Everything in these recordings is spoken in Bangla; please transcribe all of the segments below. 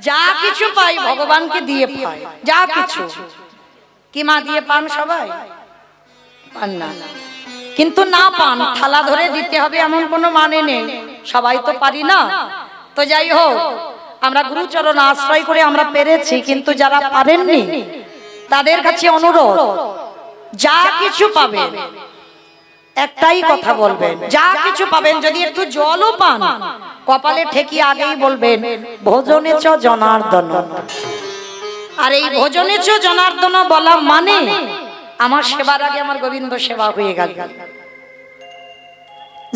যা কিছু পাই ভগবানকে দিয়ে পাই, যা কিছু। কি মা দিয়ে পান সবাই? পান না, কিন্তু না পান থালা ধরে দিতে হবে এমন কোনো মানে নেই, সবাই তো পারি না। তো যাই হোক, আমরা গুরুচরণ আশ্রয় করে আমরা পেরেছি, কিন্তু যারা পারেননি তাদের কাছে অনুরোধ, যা কিছু পাবেন একটাই কথা বলবেন, যা কিছু পাবেন যদি একটু জলও পান কপালে ঠেকি আগেই বলবেন ভোজনেচ জনার্দন। আর এই ভোজনেচ জনার্দন বলা মানে আমার সেবার আগে আমার গোবিন্দ সেবা হয়ে গেল।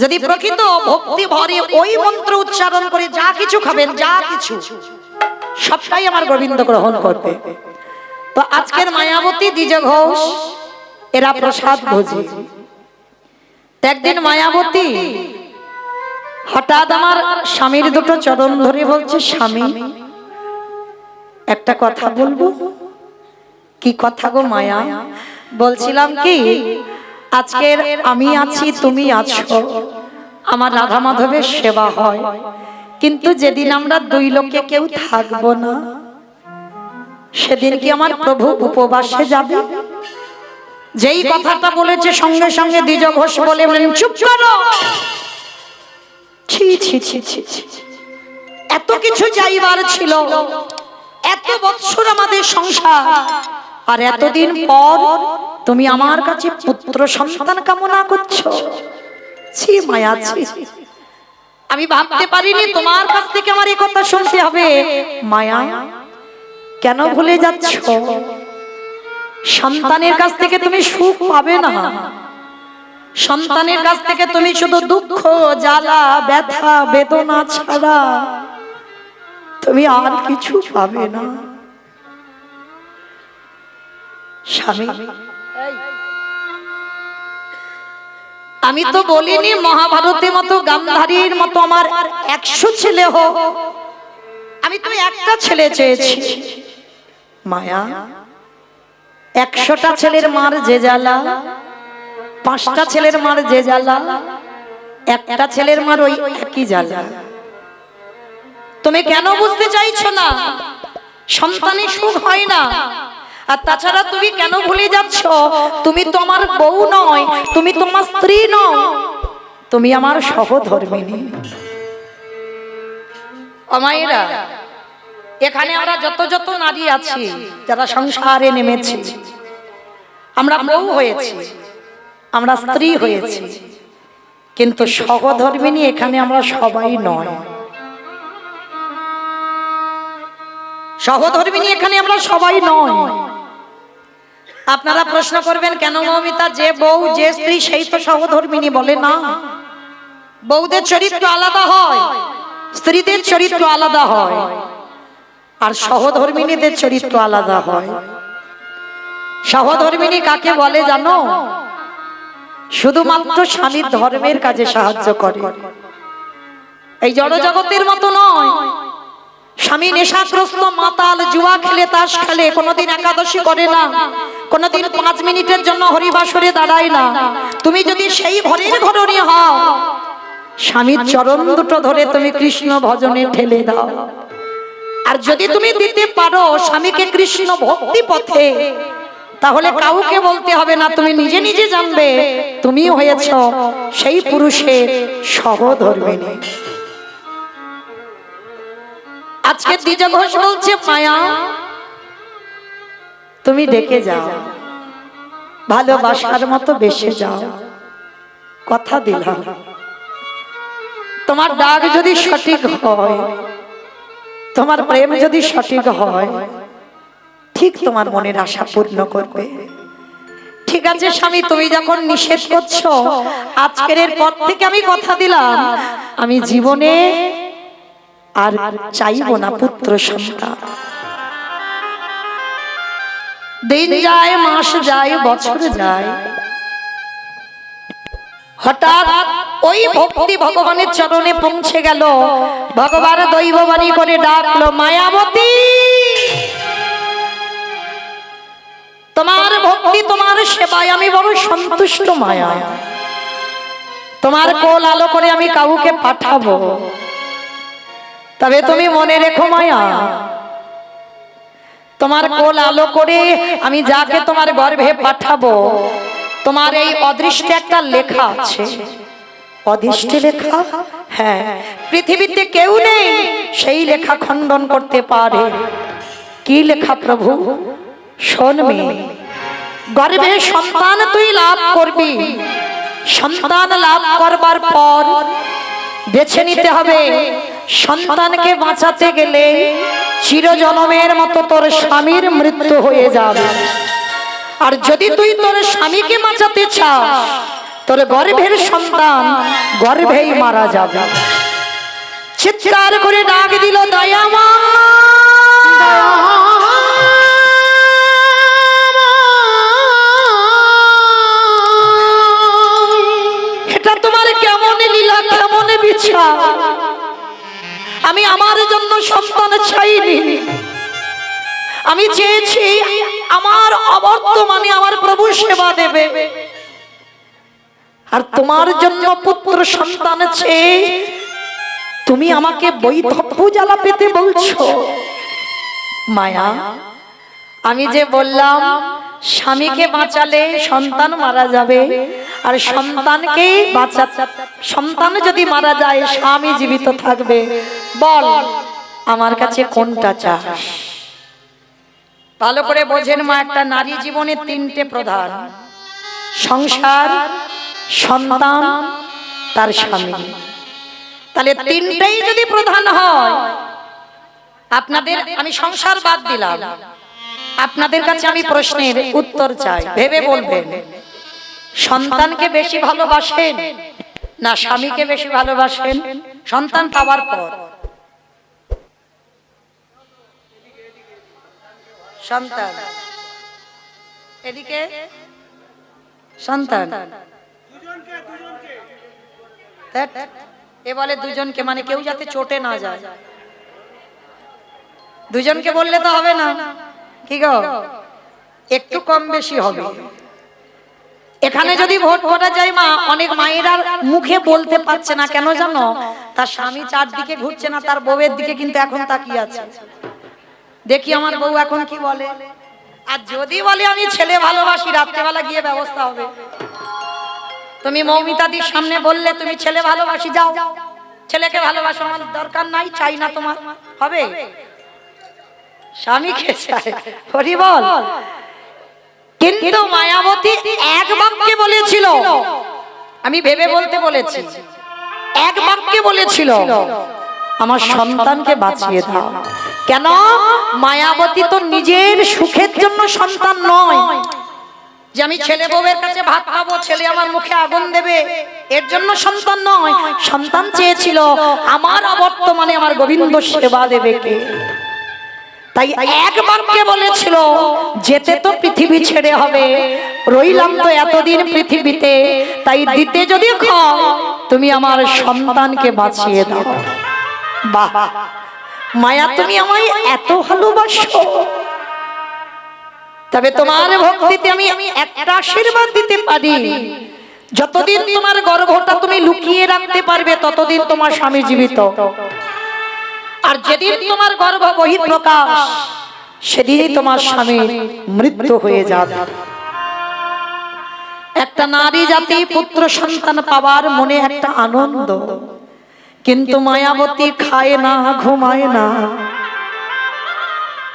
যদি প্রকৃত ভক্তি ভরে ওই মন্ত্র উচ্চারণ করে যা কিছু খাবেন, যা কিছু সবটাই আমার গোবিন্দ গ্রহণ করবে। তো আজকের মায়াবতী দ্বিজ ঘোষ এরা প্রসাদ ভোজী। একদিন মায়াবতী হঠাৎ আমার স্বামীর দুটো চরণ ধরে বলছে, স্বামী একটা কথা বলবো। কি কথা গো মায়া? বলছিলাম কি, আজকের আমি আছি তুমি আছো, আমার রাধা মাধবের সেবা হয়, কিন্তু যেদিন আমরা দুই লোকে কেউ থাকবো না সেদিন কি আমার প্রভু উপবাসে যাবে? যেই কথাটা বলেছে সঙ্গে সঙ্গে দ্বিজ ঘোষ বলে বলেন, চুপ করো। ছি ছি ছি ছি, এত কিছু যাইবার ছিল, এত বৎসর আমাদের সংসার, আর এতদিন পর তুমি আমার কাছে পুত্র সন্তান কামনা করছো? ছি মায়া, ছি। আমি ভাবতে পারিনি তোমার কাছ থেকে আমার এই কথা শুনতে হবে। মায়া, কেন ভুলে যাচ্ছ? সন্তানের কাছ থেকে তুমি সুখ পাবে না, সন্তানের কাছ থেকে তুমি শুধু দুঃখ, জ্বালা, ব্যথা, বেদনা ছাড়া তুমি আর কিছু পাবে না। স্বামী, আমি তো বলিনি মহাভারতের মতো গান্ধারীর মতো আমার 100 ছেলে হোক, আমি তো একটা ছেলে চেয়েছি। মায়া, 100টা ছেলের মার যে জ্বালা, 5টা ছেলের মার যে জ্বালা, একটা ছেলের মার ওই একই জ্বালা। তুমি কেন বুঝতে চাইছো না? সন্তানের সুখ হয় না। আর তাছাড়া তুমি কেন ভুলে যাচ্ছ, তুমি তো আমার বউ নয়, তুমি তো আমার স্ত্রী নও, তুমি আমার সহধর্মিণী। অমায়েরা, এখানে আমরা যত যত নারী আছি যারা সংসারে নেমেছি, আমরা বউ হয়েছি, আমরা স্ত্রী হয়েছি, কিন্তু সহধর্মিণী এখানে আমরা সবাই নয়। সহধর্মিণী এখানে আমরা সবাই নয়। আপনারা প্রশ্ন করবেন, কেন মৌমিতা, যে বউ যে স্ত্রী সেই তো সহধর্মিণী? বলে না, বউদের চরিত্র আলাদা হয়, স্ত্রীদের চরিত্র আলাদা হয়, আর সহধর্মিণীদের চরিত্র আলাদা হয়। সহধর্মিণী কাকে বলে জানো? শুধুমাত্র স্বামীর ধর্মের কাজে সাহায্য করে, এই জড় জগতের মতো নয়। স্বামী নেশাগ্রস্ত, মাতাল, জুয়া খেলে, তাস খেলে, কোনোদিন একাদশী করে না, কোনোদিন 5 মিনিটের জন্য হরিবাসরে দাঁড়ায় না। তুমি যদি সেই ঘরের ঘরণী হও, স্বামীর চরণ দুটো ধরে তুমি কৃষ্ণ ভজনে ঠেলে দাও। আর যদি তুমি দিতে পারো স্বামীকে কৃষ্ণ ভক্তি পথে, তাহলে কাউকে বলতে হবে না, তুমি নিজে নিজে জানবে তুমি হয়েছ সেই পুরুষের সহধর্মিণী। আজকে দ্বিজ ঘোষ বলছে, মায়া তুমি ডেকে যাও, ভালোবাসার মতো বেসে যাও, কথা দিলাম। তোমার ডাক যদি সঠিক হয়, তোমার প্রেম যদি সঠিক হয়, ঠিক তোমার মনের আশা পূর্ণ করবে। ঠিক আছে স্বামী, তুমি যখন নিষেধ করছো, আজকের পর থেকে আমি কথা দিলাম, আমি জীবনে আর চাইব না পুত্র সন্তান। দিন যায়, মাস যায়, বছর যায়, হঠাৎ ওই ভক্তি ভগবানের চরণে পৌঁছে গেল। ভগবান দৈববাণী করে ডাকলো, মায়াবতী, তোমার ভক্তি, তোমার সেবায় আমি বড় সন্তুষ্ট মায়া। তোমার কোল আলো করে আমি কাউকে পাঠাবো, তবে তুমি মনে রেখো মায়া, তোমার কোল আলো করে আমি যাকে তোমার গর্ভে পাঠাবো, তোমার এই অদৃষ্টে একটা লেখা আছে। অদৃষ্টে লেখা? হ্যাঁ, পৃথিবীতে কেউ নেই সেই লেখা খণ্ডন করতে পারে। কি লেখা প্রভু? শোন মেয়ে, গর্ভে সন্তান তুই লাভ করবি। সন্তান লাভ করবার পর বেছে নিতে হবে, সন্তানকে বাঁচাতে গেলে চিরজনমের মতো তোর স্বামীর মৃত্যু হয়ে যাবে। আর যদি তুই তোর স্বামীকে বাঁচাতে চাস, তোর গর্ভের সন্তান গর্ভেই মারা যাবে। চিৎকার করে ডাক দিল দয়ামা। এটা তোমার কেমন লীলা, কেমন বিচার? আমি আমার জন্য সন্তান চাইনি, আমি চেয়েছি আমার অবর্তমানে আমার প্রভু সেবা দেবে। আর তোমার জন্য পুত্র সন্তান চেয়ে তুমি আমাকে বৈধব্য জ্বালা পেতে বলছো। মায়া, আমি যে বললাম স্বামীকে বাঁচালে সন্তান মারা যাবে, আর সন্তানকে সন্তান যদি মারা যায় স্বামী জীবিত থাকবে। বল আমার কাছে কোনটা চাস? ভালো করে বোঝেন মা, একটা নারী জীবনে তিনটে প্রধান: সংসার, সন্তান, তার স্বামী। তাহলে তিনটেই যদি প্রধান হয়, আপনাদের আমি সংসার বাদ দিলাম, আপনাদের কাছে আমি প্রশ্নের উত্তর চাই, ভেবে বলবেন। সন্তানকে বেশি ভালোবাসেন না স্বামীকে বেশি ভালোবাসেন সন্তান পাওয়ার পর? সন্তান এদিকে, সন্তান এ বলে দুজনকে, মানে কেউ যাতে চটে না যায়। দুজনকে বললে তো হবে না, কি গো? একটু কম বেশি হবে। এখানে যদি ভোট করা যায় মা, অনেক মায়েরা মুখে বলতে পারছে না, কেন জানো? তার স্বামী চারদিকে ঘুরছে না, তার বউয়ের দিকে কিন্তু এখন তাকিয়ে আছে। দেখি আমার বউ এখন কি বলে। আর যদি বলে আমি ছেলে ভালোবাসি, রাত্রেবেলা গিয়ে ব্যবস্থা হবে। তুমি মৌমিতাদির সামনে বললে তুমি ছেলে ভালোবাসি, যাও ছেলেকে ভালোবাসো, আমার দরকার নাই, চাই না তোমার, হবে? স্বামীকে চাই, হরি বল। কিন্তু মায়াবতী এক বাক্যে বলেছিল, আমি ভেবে বলতে বলেছি, এক বাক্যে বলেছিল আমার সন্তানকে বাঁচিয়ে দাও। কেন? মায়াবতী তো নিজের সুখের জন্য সন্তান নয়, যে আমি ছেলে বউয়ের কাছে ভাত খাবো, ছেলে আমার মুখে আগুন দেবে, এর জন্য সন্তান নয়। সন্তান চেয়েছিল আমার অবর্তমানে আমার গোবিন্দ সেবা দেবে কে। তাই এক বাক্যে বলেছিল, যেতে তো পৃথিবী ছেড়ে হবে, রইলাম তো এতদিন পৃথিবীতে, তাই দিতে যদি খাও তুমি আমার সন্তানকে বাঁচিয়ে দাও। বাহ মায়া, তুমি আমায় এত ভালোবাসো, তবে তোমার ভক্তিতে আমি একটা আশীর্বাদ দিতে পারি, যতদিন তোমার গর্ভটা তুমি লুকিয়ে রাখতে পারবে ততদিন তোমার স্বামী জীবিত, আর যেদিন তোমার গর্ভ বহিঃপ্রকাশ সেদিনই তোমার স্বামীর মৃত্যু হয়ে যাবে। একটা নারী জাতি পুত্র সন্তান পাওয়ার মনে একটা আনন্দ, কিন্তু মায়াবতী খায় না, ঘুমায় না,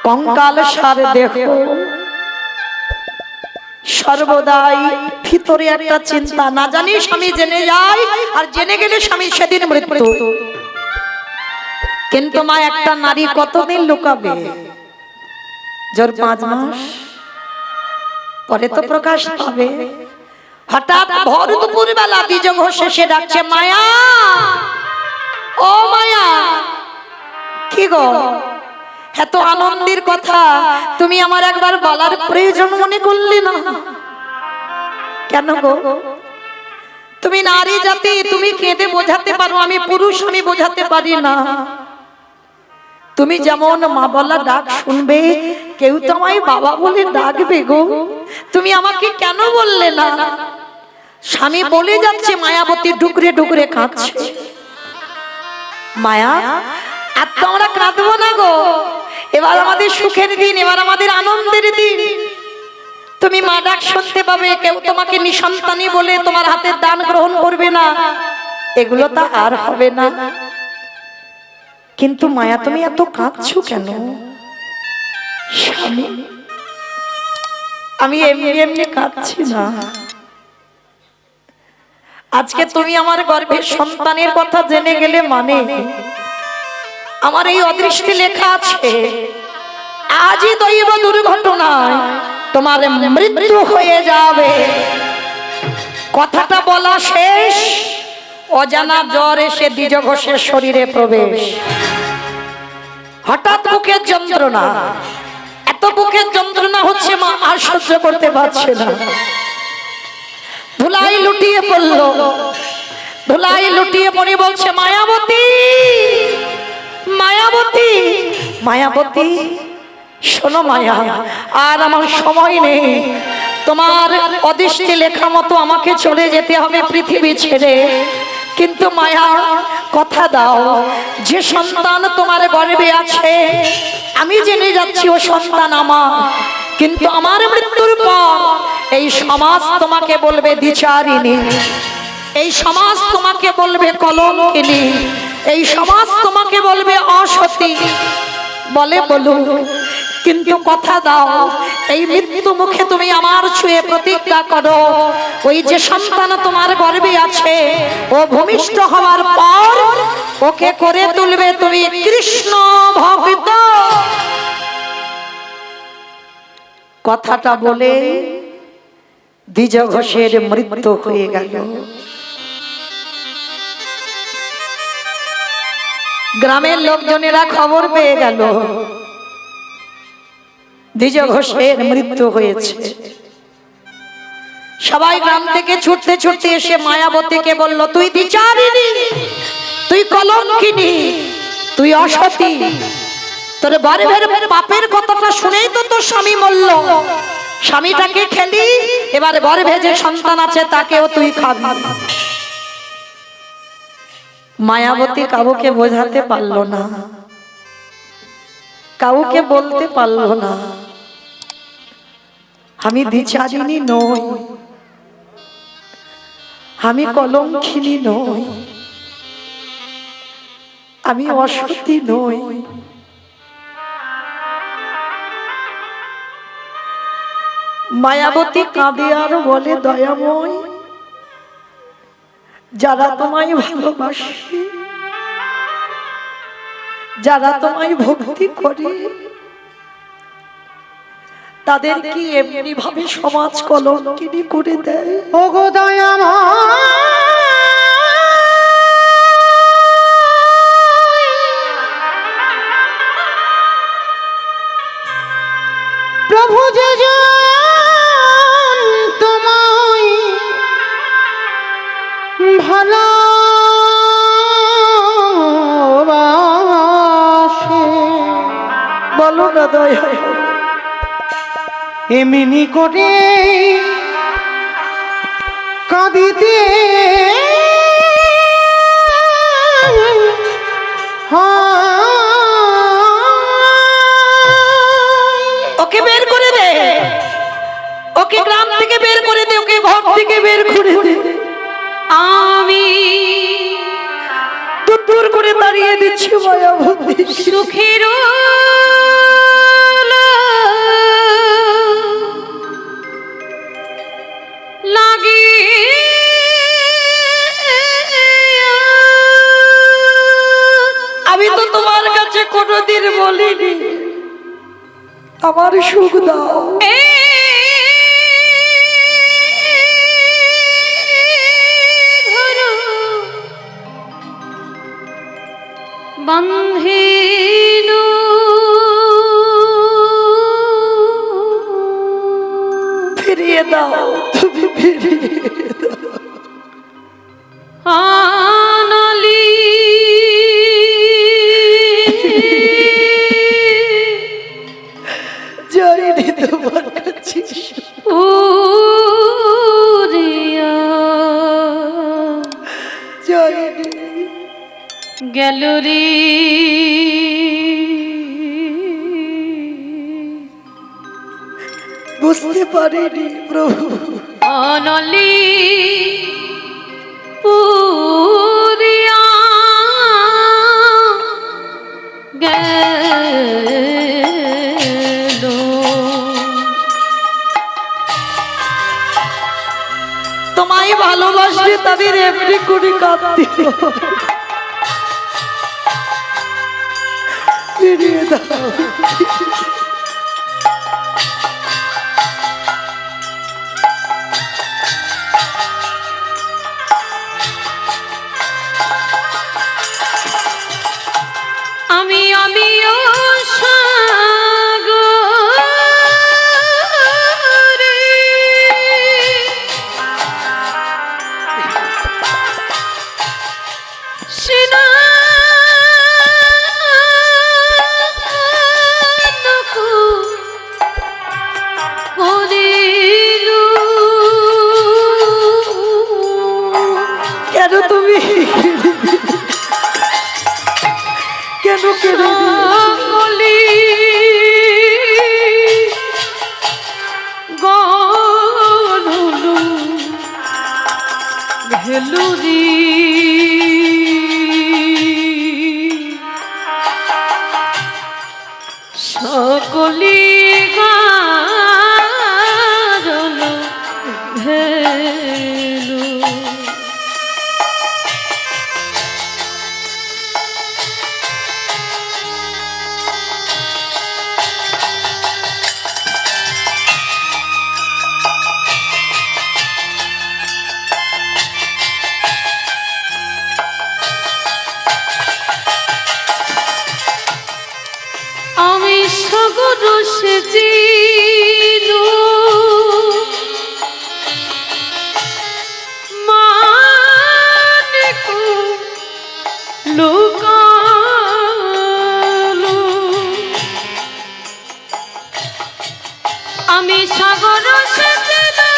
কঙ্কাল সার দেহ, সর্বদাই ভিতরে একটা চিন্তা, না জানি স্বামী জেনে যায়, আর জেনে গেলে স্বামী সেদিন মৃত্যু। কিন্তু মা, একটা নারী কতদিন লুকাবে? জোর 5 মাস পরে তো প্রকাশ পাবে। হঠাৎ ভোর দুপুর বেলা দ্বিজ ঘোষ এসে ডাকছে, মায়া, ও মায়া। কি গো, এত আনন্দের কথা তুমি আমার একবার বলার প্রয়োজন মনে করলে না? কেন গো? তুমি নারী জাতি, তুমি কেঁদে বোঝাতে পারো, আমি পুরুষ, আমি বোঝাতে পারি না। তুমি যেমন মা বলা ডাক শুনবে, কেউ তো আমায় বাবা বলে ডাকবে গো, তুমি আমাকে কেন বললে না? স্বামী বলে যাচ্ছে, মায়াবতী ডুকরে ডুকরে কাঁদছে। মায়া, আর তো আমরা কাঁদবো না গো, এবার আমাদের আমাদের সুখের দিন, এবার আমাদের আনন্দের দিন। তুমি মা ডাক শুনতে পাবে, কেউ তোমাকে নিঃসন্তানী বলে তোমার হাতের দান গ্রহণ করবে না, এগুলো তা আর হবে না। কিন্তু মায়া তুমি এত কাঁদছো কেন? স্বামী, আমি এমনি এমনি কাঁদছি না। আজকে তুমি আমার গর্ভের সন্তানের কথা জেনে গেলে মানে আমার এই অদৃষ্টে লেখা আছে, আজই দৈব দুর্ঘটনায় তোমার মৃত্যু হয়ে যাবে। কথাটা বলা শেষ, অজানা জ্বর এসে দ্বিজ ঘোষের শরীরে প্রবেশ। হঠাৎ বুকের যন্ত্রণা, এত বুকের যন্ত্রণা হচ্ছে মা আর সহ্য করতে পারছে না। ধুলাই লুটিয়ে পড়ল, ধুলাই লুটিয়ে পড়ে বলছে, মায়াবতী, মায়াবতী, মায়াবতী শোনো মায়া, আর আমার সময় নেই। তোমার অদৃষ্টে লেখা মতো আমাকে চলে যেতে হবে পৃথিবী ছেড়ে। কিন্তু মায়া, কথা দাও, যে সন্তান তোমার গর্ভে আছে আমি জেনে যাচ্ছি ও সন্তান আমার, কিন্তু আমার মৃত্যুর পর এই সমাজ তোমাকে বলবে দ্বিচারিণী, এই সমাজ তোমাকে বলবে কলঙ্কিনী, এই সমাজ তোমাকে বলবে অসতী। বলে বলুক, কিন্তু কথা দাও, এই মৃত্যু মুখে তুমি আমার ছুঁয়ে প্রতিজ্ঞা করো, ওই যে সন্তান তোমার গর্ভে আছে ও ভূমিষ্ঠ হওয়ার পর ওকে করে তুলবে তুমি কৃষ্ণ ভক্ত। কথাটা বলে দ্বিজ ঘোষের মৃত্যু হয়ে গেল। গ্রামের লোকজনেরা খবর পেয়ে গেল দ্বিজ ঘোষের মৃত্যু হয়েছে। সবাই গ্রাম থেকে ছুটতে ছুটতে এসে মায়াবতীকে বলল, তুই দ্বিচারিণী, তুই কলঙ্কিনী, তুই অসতী, তোর গর্ভের পাপের কথাটা শুনেই তো তোর স্বামী মরল। স্বামীটাকে খেলি, এবার গর্ভে যে সন্তান আছে তাকেও তুই খাবি। মায়াবতী কাউকে বোঝাতে পারল না, কাউকে বলতে পারল না, আমি দ্বিচারিণী নই, আমি কলঙ্কিনী নই, আমি অসতী নই। মায়াবতী কাঁদে আর বলে, দয়াময়, যারা তোমায় ভালোবাসে, যারা তোমায় ভক্তি করে, তাদের কি এমনি ভাবে সমাজ কলঙ্কিনী করে দেয়? ওগো দয়াময়, প্রভু যে তোমায় ভালোবাসে, বলো না দয়া, এমনি করে কাঁদিতে ওকে বের করে দে, ওকে গ্রাম থেকে বের করে দে, ওকে ঘর থেকে বের করে দে। আমি দূর করে দাঁড়িয়ে দিচ্ছি মায়াবতী, সুখের লাগে। আমি তো তোমার কাছে কোনোদিন বলিনি আমার সুখ দাও, বন্ধেন ফিরিয়ে দাও, তুমি ফিরিয়ে দাও। আনালি জয়নি তোমার কাছে জয়নি গেল রে বুঝতে পারিনি প্রভু। অনলি পুরিয়া গেল, তোমায় ভালোবাসলে তাদের এমনি করে কাঁদতে ফিরিয়ে দাও। আমিও সাগরে কেন তুমি কেন সকলি গলু ভেলুরি সকলি গলু ভেলু। আমি সাগর সেচিনু মানিকু লুকালু, আমি সাগর সেচিনু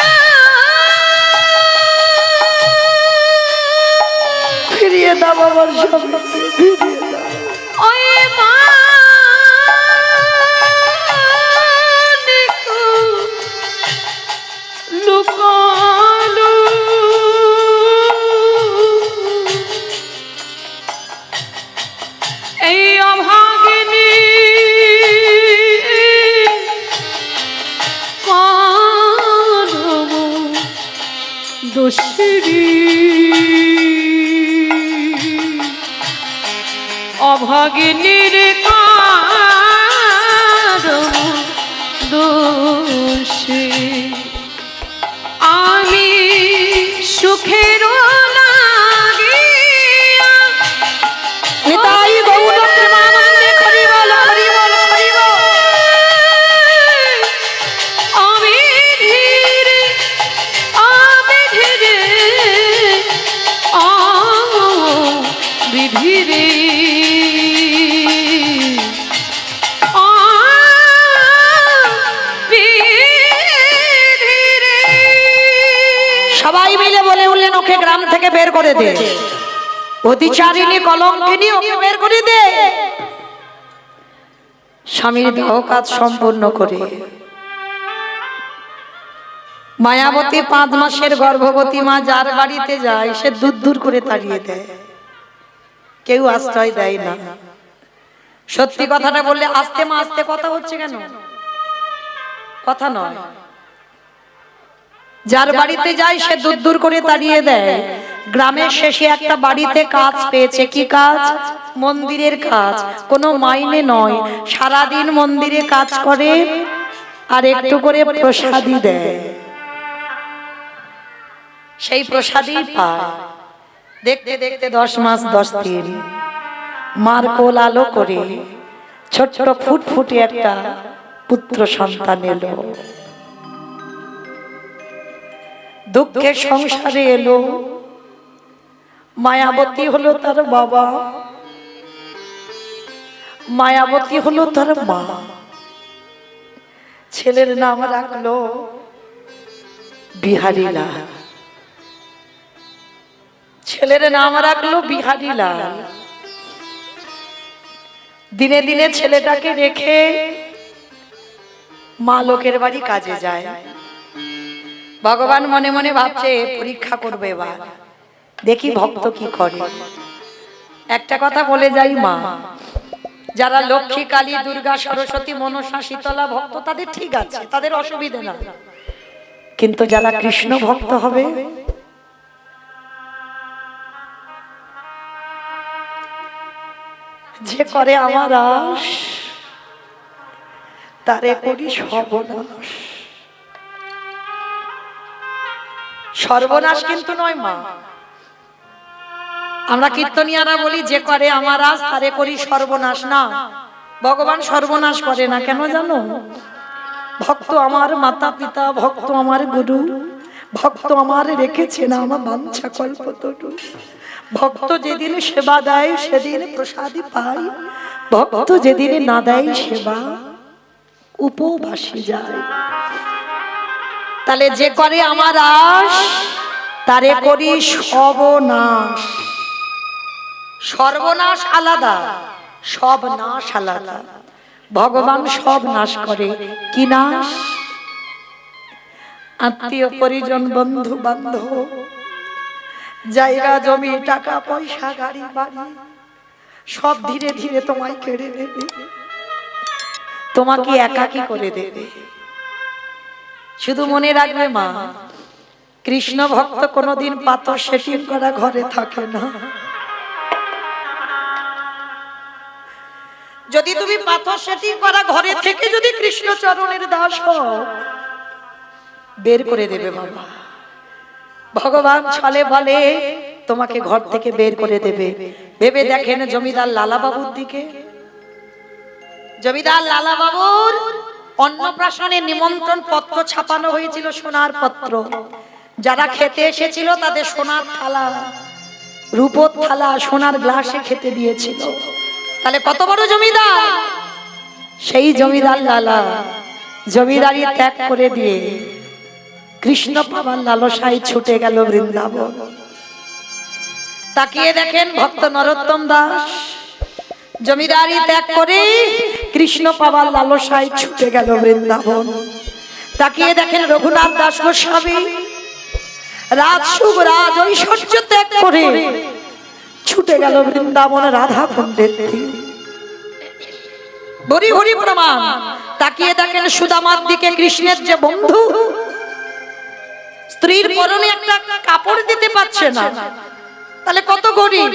ফিরিয়ে দাও আমার স্বামী, ফিরিয়ে দাও। ওই মা লুকালু, এই অভাগিনী কানমু দোষিনী, অভাগিনীর কানমু দোষী। আমি সুখের লাগিয়া নিতাই গৌর প্রেমানন্দে হরি বল হরি বল হরি বল। আমি ধীরে বিধীরে সবাই মিলে বলে উঠলেন ওকে গ্রাম থেকে বের করে দে, অতিচারিণী কলঙ্কিনী ওকে বের করে দে। স্বামীর দেহ কাজ সম্পূর্ণ করে মায়াবতী 5 মাসের গর্ভবতী মা যার বাড়িতে যায় সে দূর দূর করে তাড়িয়ে দেয়, কেউ আশ্রয় দেয় না। সত্যি কথাটা বললে আস্তে মা আস্তে কথা হচ্ছে কেন? কথা নয়, যার বাড়িতে যায় সে দূর দূর করে তাড়িয়ে দেয়। গ্রামের শেষে একটা বাড়িতে কাজ পেয়েছে। কি কাজ? মন্দিরের কাজ। কোনো মাইনে নয়, সারাদিন মন্দিরে কাজ করে আর একটু করে প্রসাদই দেয়, সেই প্রসাদই পায়। দেখতে দেখতে 10 মাস 10 দিন মার কোল আলো করে ছোট্ট ফুটফুটে একটা পুত্র সন্তান এলো। দুঃখের সংসারে এলো। মায়াবতী হলো তার বাবা, মায়াবতী হলো তার মা। ছেলের নাম রাখলো বিহারীলাল। ছেলের নাম রাখলো বিহারীলাল। দিনে দিনে ছেলেটাকে রেখে মা লোকের বাড়ি কাজে যায়। ভগবান মনে মনে ভাবছে পরীক্ষা করবে এবার, দেখি ভক্ত কি করে। একটা কথা বলে যাই মা, যারা লক্ষ্মী, কালী, দুর্গা, সরস্বতী, মনসা, শীতলা ভক্ত তাদের ঠিক আছে, তাদের অসুবিধা না। কিন্তু যারা কৃষ্ণ ভক্ত হবে, যে করে আমার আশ তারে করি সর্বনাশ। সর্বনাশ কিন্তু নয় মা, আমরা কীর্তনিয়ারা বলি যে করে আমার আজ তারে করি সর্বনাশ। না, ভগবান সর্বনাশ করে না। কেন জানো? ভক্ত আমার মাতা পিতা, ভক্ত আমার গুরু, ভক্ত আমার রেখেছে না আমার বাঞ্ছা কল্পতরু। ভক্ত যেদিন সেবা দেয় সেদিন প্রসাদই পাই, ভক্ত যেদিন না দেয় সেবা উপবাসী যায়। তাহলে যে করে আমার আশ তারে করি সর্বনাশ। সর্বনাশ আলাদা, সব নাশ আলাদা। ভগবান সব নাশ করে। কি নাশ? আত্মীয় পরিজন, বন্ধু বান্ধব, জায়গা জমি, টাকা পয়সা, গাড়ি বাড়ি সব ধীরে ধীরে তোমায় কেড়ে নেবে, তোমাকে একাকী করে দেবে। শুধু মনে রাখবে মা, কৃষ্ণ ভক্ত কোনোদিন পাথর সেটিং করা ঘরে থাকে না। যদি তুমি পাথর সেটিং করা ঘরে থেকে যদি কৃষ্ণ চরণের দাস হও, বের করে দেবে বাবা। ভগবান ছলে বলে তোমাকে ঘর থেকে বের করে দেবে। ভেবে দেখেন জমিদার লালা বাবুর দিকে। জমিদার লালা বাবুর অন্নপ্রাশনে নিমন্ত্রণ পত্র ছাপানো হয়েছিল, সোনার পত্র। যারা খেতে এসেছিল তাদের সোনার থালা, রূপোর থালা, সোনার গ্লাসে খেতে দিয়েছিল। তাহলে কত বড় জমিদার! সেই জমিদার লালা জমিদারি ত্যাগ করে দিয়ে কৃষ্ণ পাবার লালসায় ছুটে গেল বৃন্দাবন। তাকিয়ে দেখেন ভক্ত নরোত্তম দাস জমিদারি ত্যাগ করে কৃষ্ণ পাবার লালসায় ছুটে গেল বৃন্দাবন। তাকিয়ে দেখেন রঘুনাথ দাস গোস্বামী রাজসুখ রাজ ঐশ্বর্য ত্যাগ করে ছুটে গেল বৃন্দাবন রাধা কুণ্ডের তীরে। হরি হরি প্রমাণ। তাকিয়ে দেখেন সুদামার দিকে কৃষ্ণের যে বন্ধু, স্ত্রীর পরনে একটা কাপড় দিতে পারছে না, তাহলে কত গরিব।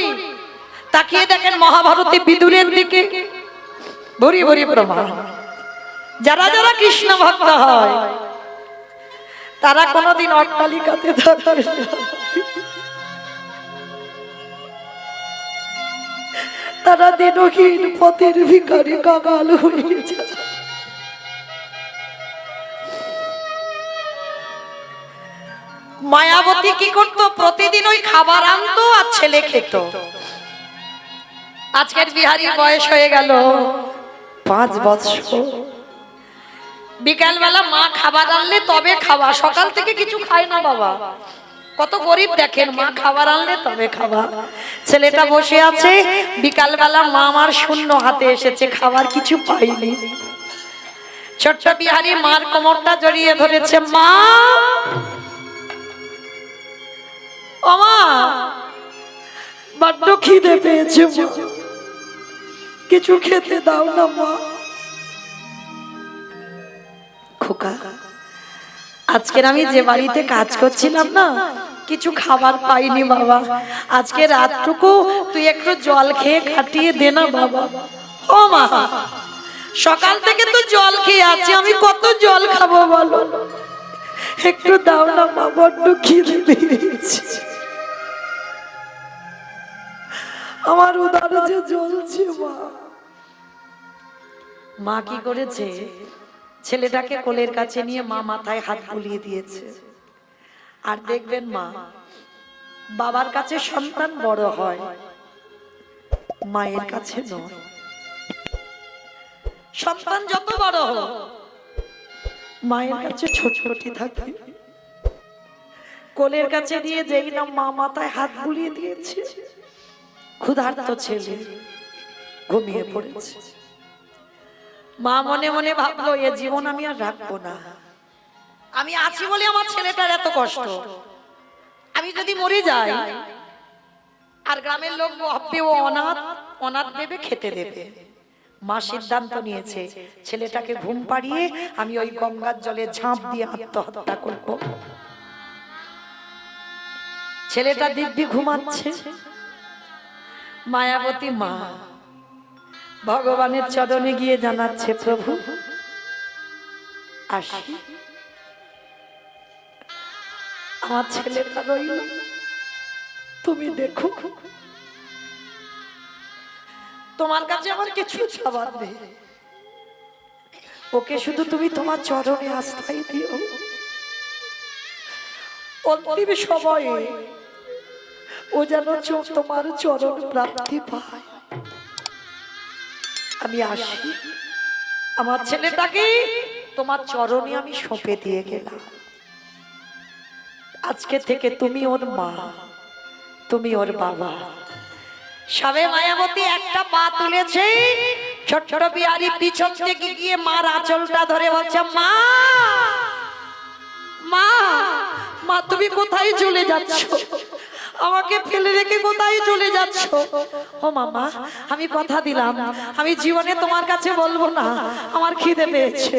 তাকিয়ে দেখেন মহাভারতী বিদুরের দিকে। হরি হরি প্রমাণ। যারা যারা কৃষ্ণ ভক্ত হয় তারা কোনোদিন অট্টালিকাতে থাকবে না, তারা দিনহীন পথের ভিখারি কাঙাল হয়ে যায়। মায়াবতী কি করতো? প্রতিদিন ওই খাবার আনতো আর ছেলে খেত। আজকের বিহারীর বয়স হয়ে গেল 5 বছর। বিকাল বেলা মা খাবার আনলে তবে খাওয়া, সকাল থেকে কিছু খায় না বাবা। কত গরিব দেখেন, মা খাবার আনলে তবে খাওয়া। ছেলেটা বসে আছে, বিকাল বেলা মা আমার শূন্য হাতে এসেছে, খাবার কিছু পাইনি। ছোট্ট বিহারী মার কোমরটা জড়িয়ে ধরেছে। মা, ও মা, বড্ড খিদে পেয়েছে, কিছু খেতে দাও না মা। খোকা, আজকের আমি যে বাড়িতে কাজ করছিলাম না, কিছু খাবার পাইনি বাবা। আজকে রাতটুকু তুই একটু জল খেয়ে কাটিয়ে দে না বাবা। ও মা, সকাল থেকে তো জল খেয়ে আছি, আমি কত জল খাবো বলো, একটু দাও না মা, বড্ড খিদে পেয়েছে, আমার উদর যে জ্বলছে মা। মা কি করেছে? ছেলেটাকে কোলের কাছে নিয়ে মা মাথায় হাত বুলিয়ে দিয়েছে। আর দেখবেন মা, বাবার কাছে সন্তান বড় হয়, মায়ের কাছে নয়। সন্তান যত বড় হোক মায়ের কাছে ছোট ছোট থাকে। কোলের কাছে নিয়ে যেই না মা মাথায় হাত বুলিয়ে দিয়েছে, ক্ষুধার্ত ছেলে ঘুমিয়ে পড়েছে। মা মনে মনে ভাবলো এ জীবন আমি আর রাখবো না, আমি আছি বলে আমার ছেলেটার এত কষ্ট, আমি যদি মরে যাই আর গ্রামের লোক ভাববে ও অনাথ, অনাথ দেবে খেতে দেবে। মা সিদ্ধান্ত নিয়েছে ছেলেটাকে ঘুম পাড়িয়ে আমি ওই গঙ্গার জলে ঝাঁপ দিয়ে আত্মহত্যা করব। ছেলেটা দিব্যি ঘুমাচ্ছে, মায়াবতী মা ভগবানের চরণে গিয়ে জানাচ্ছে প্রভু আসি, আমার ছেলেটা রইল, তুমি দেখো, তোমার কাছে আমার কিছু চাবার নেই, ওকে শুধু তুমি তোমার চরণে আশ্রয় দিও, অন্তিম সময়ে ও যেন তোমার চরণ প্রাপ্তি পায়। আমি আসি, আমার ছেলেটাকে তোমার চরণে আমি সঁপে দিয়ে গেলাম, আজকে থেকে তুমি ওর মা, তুমি ওর বাবা। সবে মায়াবতী একটা পা তুলেছে, ছোট ছোট বিহারি পিছন থেকে গিয়ে মার আঁচলটা ধরে বলছে মা, মা, মা তুমি কোথায় চলে যাচ্ছ, আমাকে ফেলে রেখে কোথায় চলে যাচ্ছ? ও মামা, আমি কথা দিলাম আমি জীবনে তোমার কাছে বলবো না আমার খিদে পেয়েছে,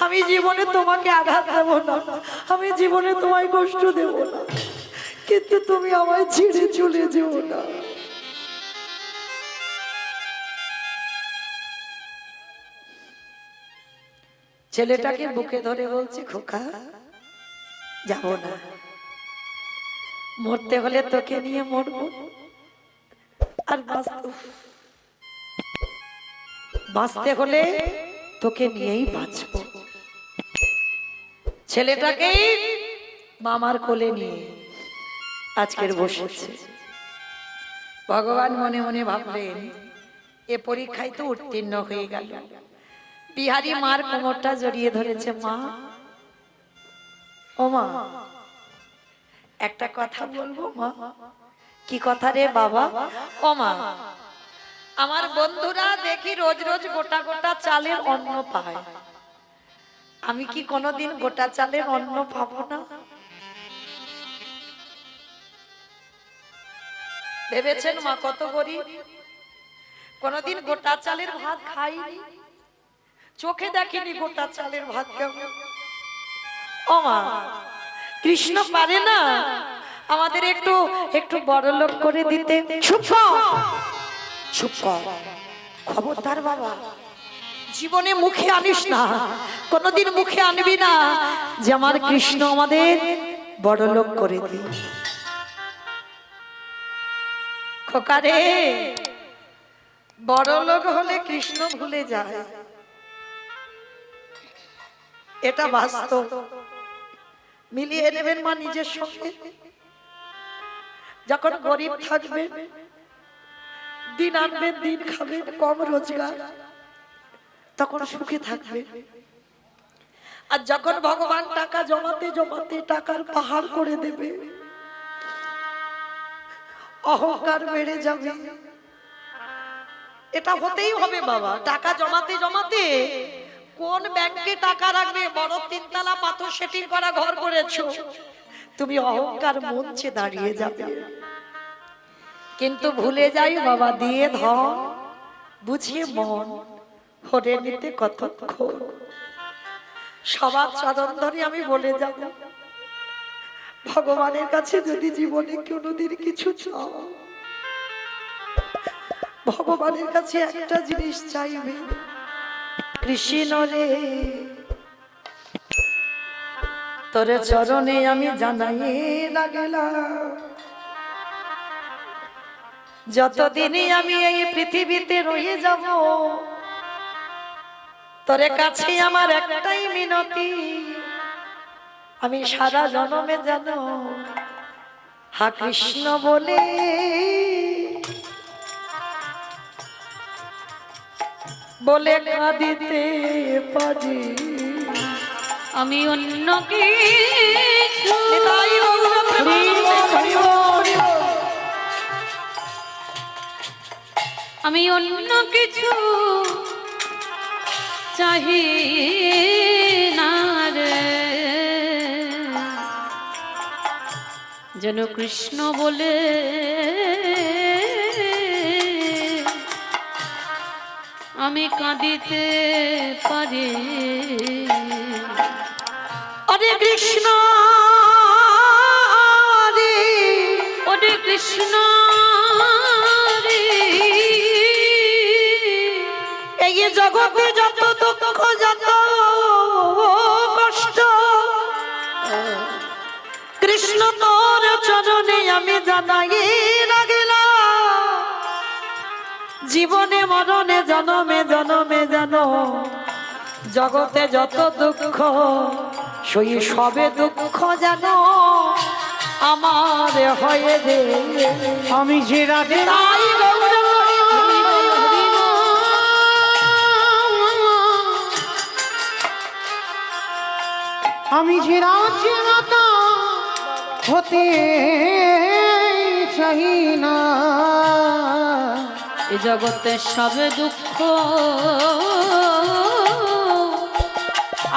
আমি জীবনে তোমাকে আঘাত দেব না, আমি জীবনে তোমায় কষ্ট দেব না, কিন্তু তুমি আমায় ছেড়ে চলে যেও না। ছেলেটাকে বুকে ধরে বলছি খোকা যাব না, মরতে হলে তোকে নিয়ে মরবো, আর বাঁচতে হলে তোকে নিয়েই বাঁচবো। ছেলেটাকে মামার কোলে নিয়ে আজকের বসেছে। ভগবান মনে মনে ভাবলেন এ পরীক্ষায় তো উত্তীর্ণ হয়ে গেল। বিহারী মার কোমরটা জড়িয়ে ধরেছে, মা, ও মা, একটা কথা বলবো মা। কি কথা রে বাবা? ও মা, আমার বন্ধুরা দেখি রোজ রোজ গোটা গোটা চালের অন্ন পায়, আমি কি কোনোদিন গোটা চালের অন্ন পাবো না? ভেবেছেন মা কত গরিব, কোনোদিন গোটা চালের ভাত খাইনি, চোখে দেখিনি গোটা চালের ভাত কেমন। ও মা, কৃষ্ণ পারে না আমাদের একটু একটু বড় লোক করে দিতে? চুপ কর, খবরদার বাবা, জীবনে মুখে আনিস না, কোনোদিন মুখে আনবি না যে আমার কৃষ্ণ আমাদের বড় লোক করে দি। খোকারে, বড় লোক হলে কৃষ্ণ ভুলে যায়, এটা বাস্তব, মিলিয়ে নেবেন মা নিজের সঙ্গে। যখন গরিব থাকবেন, দিন আনবেন দিন খাবেন, কম রোজগার, তখন সুখে থাকবেন। আর যখন ভগবান টাকা জমাতে জমাতে টাকার পাহাড় করে দেবে, অহংকার বেড়ে যাবে। এটা হতেই হবে বাবা, টাকা জমাতে জমাতে কোন ব্যাংকে টাকা রাখবে, বড় তিনতলা পাথর সেটিং করা ঘর করেছো, তুমি অহংকার মঞ্চে দাঁড়িয়ে যাবে। কিন্তু ভুলে যাই বাবা, দিয়ে ধন বুঝিয়ে মন হরে নিতে কতক্ষণ। সবার চরণ ধরে আমি বলে যাব, ভগবানের কাছে যদি জীবনে কোনোদিন কিছু চাও, ভগবানের কাছে একটা জিনিস চাইবে, কৃষ্ণ রে তোর চরণে আমি জানাই লাগলাম, যতদিনই আমি এই পৃথিবীতে রয়ে যাব, তোর কাছে আমার একটাই মিনতি, আমি সারা জন্মে যেন হা কৃষ্ণ বলে বলে কাঁদিতে পারি। আমি অন্য কিছু আমি অন্য কিছু চাহি না রে, যেন কৃষ্ণ বলে আমি কাঁদিতে পারি। হরে কৃষ্ণ রে, ওরে কৃষ্ণ রে, এই জগতে যত দুঃখ যত কষ্ট, কৃষ্ণ তোর চরণে আমি জানাই রাখিলাম। জীবনে মরণে জনমে জনমে যেন জগতে যত দুঃখ, সেই সবে দুঃখ যেন আমার হয়ে রে। আমি যে রাধে তাই গৌর হরি বল, হরি বল। আমি যে রাজ্যে মাতা হতে চাই না, এ জগতে সবে দুঃখ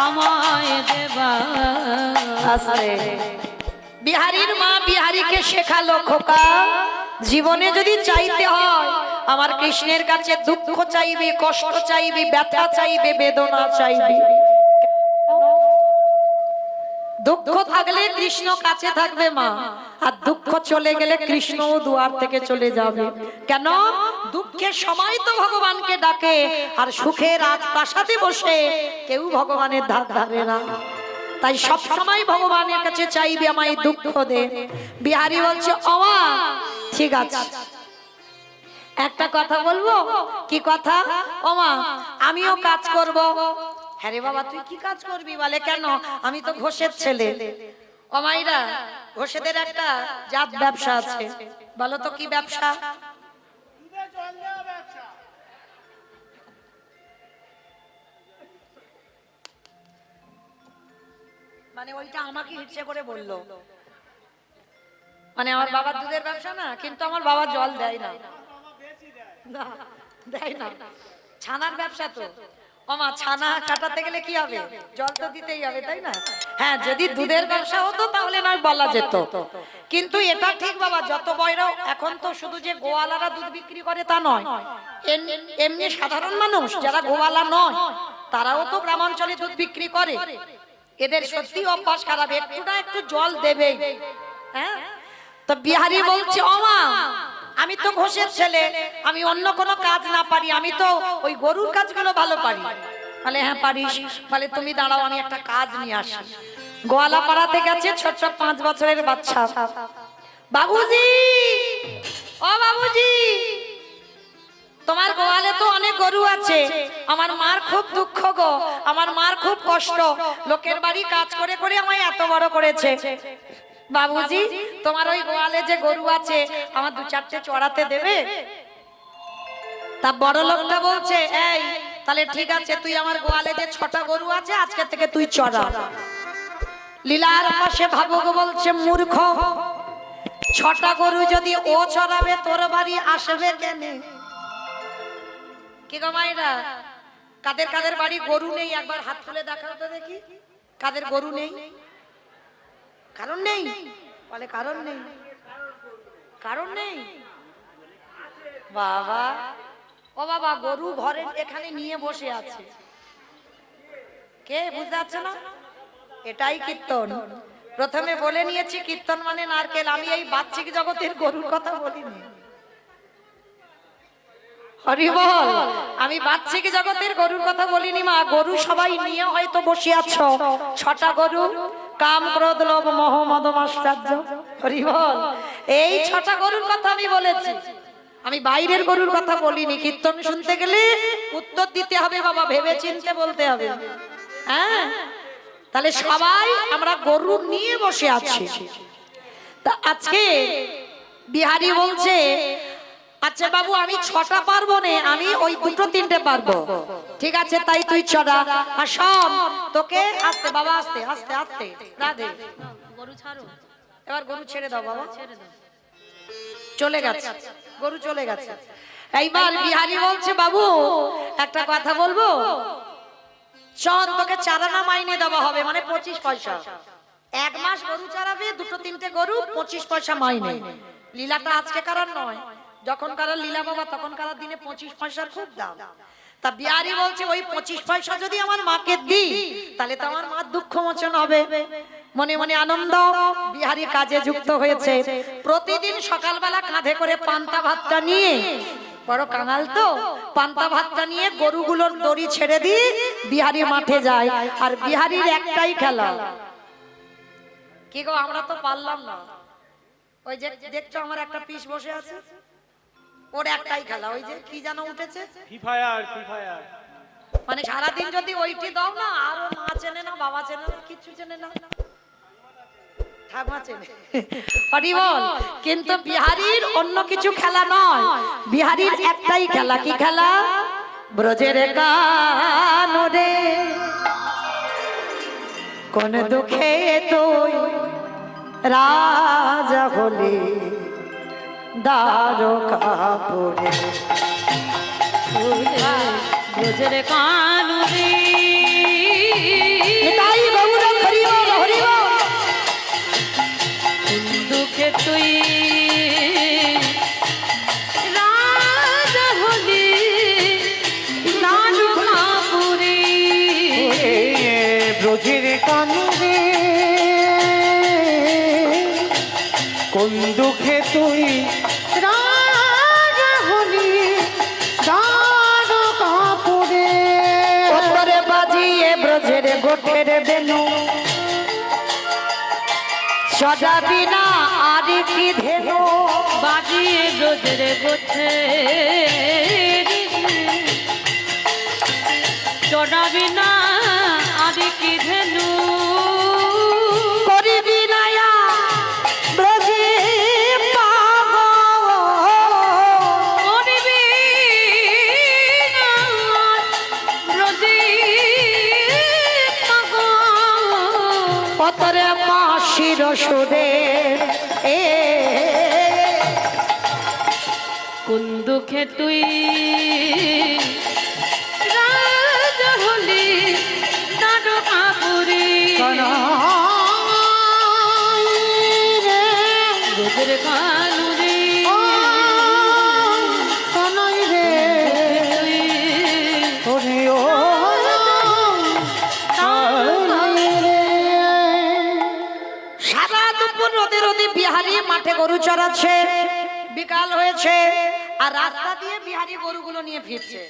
আমায় দেবা। আসলে বিহারীর মা বিহারীকে শেখালো, খোকা জীবনে যদি চাইতে হয় আমার কৃষ্ণের কাছে দুঃখ চাইবে, কষ্ট চাইবে, ব্যথা চাইবে, বেদনা চাইবে। দুঃখ থাকলে কৃষ্ণ কাছে থাকবে মা, আর দুঃখ চলে গেলে কৃষ্ণও দুয়ার থেকে চলে যাবে। কেন? দুঃখের সময় তো ভগবানকে ডাকে, আর সুখের রাজপ্রাসাদে বসে কেউ ভগবানের ধার ধারে না। তাই সব সময় ভগবানের কাছে চাইবে আমায় দুঃখ দে। বিহারী বলছে ওমা ঠিক আছে, একটা কথা বলবো। কি কথা? ওমা আমিও কাজ করব। হ্যাঁ রে বাবা তুই কি কাজ করবি? বলে কেন? আমি তো ঘোষের ছেলে। ও মাইরা, ঘোষেদের একটা জাত ব্যবসা আছে, বলো তো কি ব্যবসা? মানে ওইটা আমাকে ইচ্ছে করে বললো, মানে আমার বাবার দুধের ব্যবসা না, কিন্তু আমার বাবা জল দেয় না, না দেয় না। ছানার ব্যবসা তো মামা, ছানা কাটাতে গেলে কি হবে? জল তো দিতেই হবে, তাই না? হ্যাঁ, যদি দুধের ব্যবসা হতো তাহলে নয় বলা যেত, কিন্তু এটা ঠিক বাবা। যত বয়রাও এখন তো শুধু যে গোয়ালারা দুধ বিক্রি করে তা নয়, এমনি সাধারণ মানুষ যারা গোয়ালা নয় তারাও তো গ্রামাঞ্চলে দুধ বিক্রি করে। এদের সত্যি অভ্যাস খারাপ, একটু না একটু জল দেবেই। হ্যাঁ, তো বিহারী বলছে ওমা আমি তো ঘোষের ছেলে, আমি অন্য কোনো কাজ না পারি, আমি তো ওই গরুর কাজগুলো ভালো পারি। বলে হ্যাঁ পারিস। বলে তুমি দাঁড়াও আমি একটা কাজ নিয়ে আসি। গোয়ালা পাড়াতে গেছে ছোট্ট 5 বছরের বাচ্চা। বাবুজি, ও বাবুজি, তোমার গোয়ালে তো অনেক গরু আছে, আমার মার খুব দুঃখ গো, আমার মার খুব কষ্ট, লোকের বাড়ি কাজ করে করে আমায় এত বড় করেছে। বাবুজি তোমার ওই গোয়ালে যে গরু আছে আমার 2-4টে চড়াতে দেবে? তা বড় লোকটা বলছে এই তাহলে ঠিক আছে, তুই আমার গোয়ালে যে 6টা গরু আছে আজকে থেকে তুই চড়া। লীলার পাশে ভাবুক বলছে মূর্খ, 6টা গরু যদি ও চড়াবে তোর বাড়ি আসবে কেন? কি গো মাইরা, কাদের কাদের বাড়ি গরু নেই একবার হাত তুলে দেখাও তো দেখি। কাদের গরু নেই? কারণ নেই? বলে কারণ নেই, কারণ নেই। বাবা, ও বাবা গরু ঘরে এখানে নিয়ে বসে আছে, কে বুঝতে পারছে না? এটাই কীর্তন। প্রথমে বলে নিয়েছি কীর্তন মানে নারকেল, আমি এই বাহ্যিক জগতের গরুর কথা বলিনি। হরি বল, আমি বাহ্যিক জগতের গরুর কথা বলিনি মা। গরু সবাই নিয়ে হয়তো বসে আছো, 6টা গরু, কাম ক্রোধ লোভ মোহ মদ মাশ্চর্য। হরি বল, এই 6টা গরুর কথা আমি বলেছি, আমি বাইরের গরুর কথা বলিনি। কীর্তন শুনতে গেলে উত্তর দিতে হবে বাবা, ভেবে চিন্তে বলতে হবে। হ্যাঁ, তাহলে সবাই আমরা গরু নিয়ে বসে আছি। তা আজকে বিহারী বলছে আচ্ছা বাবু আমি 6টা পারবো না, আমি ওই 2-3টে পারবো। ঠিক আছে তাই তুই চড়া। আর শোন, তোকে আস্তে বাবা, আস্তে আস্তে আস্তে, রাধে গরু ছাড়ো, এবার গরু ছেড়ে দাও বাবা। ছেড়ে দাও। চলে গেছে গরু, চলে গেছে। এইবার বিহারী বলছে বাবু একটা কথা বলবো। চল তোকে চারানা মাইনে দেওয়া হবে, মানে 25 পয়সা। 1 মাস গরু চারাবে, 2-3টে গরু, 25 পয়সা মাইনে। লীলাটা আজকে কারার নয়, যখন কারার লীলা বাবা তখন কারার দিনে 25 পয়সার খুব দাম। তা বিহারি বলছে ওই 25 পয়সা যদি আমার মাকে দিই তাহলে তো আমার মা দুঃখ মোচন হবে। মনে মনে আনন্দ, বিহারি কাজে যুক্ত হয়েছে। প্রতিদিন সকালবেলা কাঁধে করে পান্তা ভাতটা নিয়ে, বড় কাঙাল তো, পান্তা ভাতটা নিয়ে গরুগুলোর দড়ি ছেড়ে দিয়ে বিহারি মাঠে যায়। আর বিহারির একটাই খেলা, কি গো আমরা তো পারলাম না, ওই যে দেখছো আমার একটা পিস বসে আছে, ওর একটাই খেলা, ওই যে কি জানো উঠেছে, ফ্রি ফায়ার, ফ্রি ফায়ার। মানে সারাদিন যদি ওইটি দাও না, আর ও মা চেনে না, বাবা চেনে না, কিচ্ছু চেনে না, ঠাকুমা চেনে। হরি বল। কিন্তু বিহারীর অন্য কিছু খেলা নয়, বিহারীর একটাই খেলা। কি খেলা? ব্রজের কানরে কোন দুঃখে তুই রাজা হলি দ্বারকাপুরে। ব্রজের কানরে তাই গৌরা হরি বল, হরি বল। কোন দুঃখে তুই রাজা হলি দ্বারকাপুরে। ব্রজের কানরে কোন দুঃখে তুই রাজা হলি দ্বারকাপুরে। উত্তরে বাজিয়ে ব্রজের গোঠের বেনু, সজাবি না আর কি ধেনু। বাজিয়ে ব্রজের গোঠে চড়াবি না আর কি ধেনু। করিবি নায়া ব্রজে পাগল, করিবি না ব্রজে পাগল। পতরে মাসির সুরে এ কোন দুঃখে তুই রাজা হলি দ্বারকাপুরে। ব্রজের কানরে কানাই রে তুই হরি ও কানাই রে। সারা দুপুর রোদে রোদে বিহারি মাঠে গরু চড়াচ্ছে, বিকাল হয়েছে আর রাস্তা দিয়ে বিহারি গরুগুলো নিয়ে ফিরছে।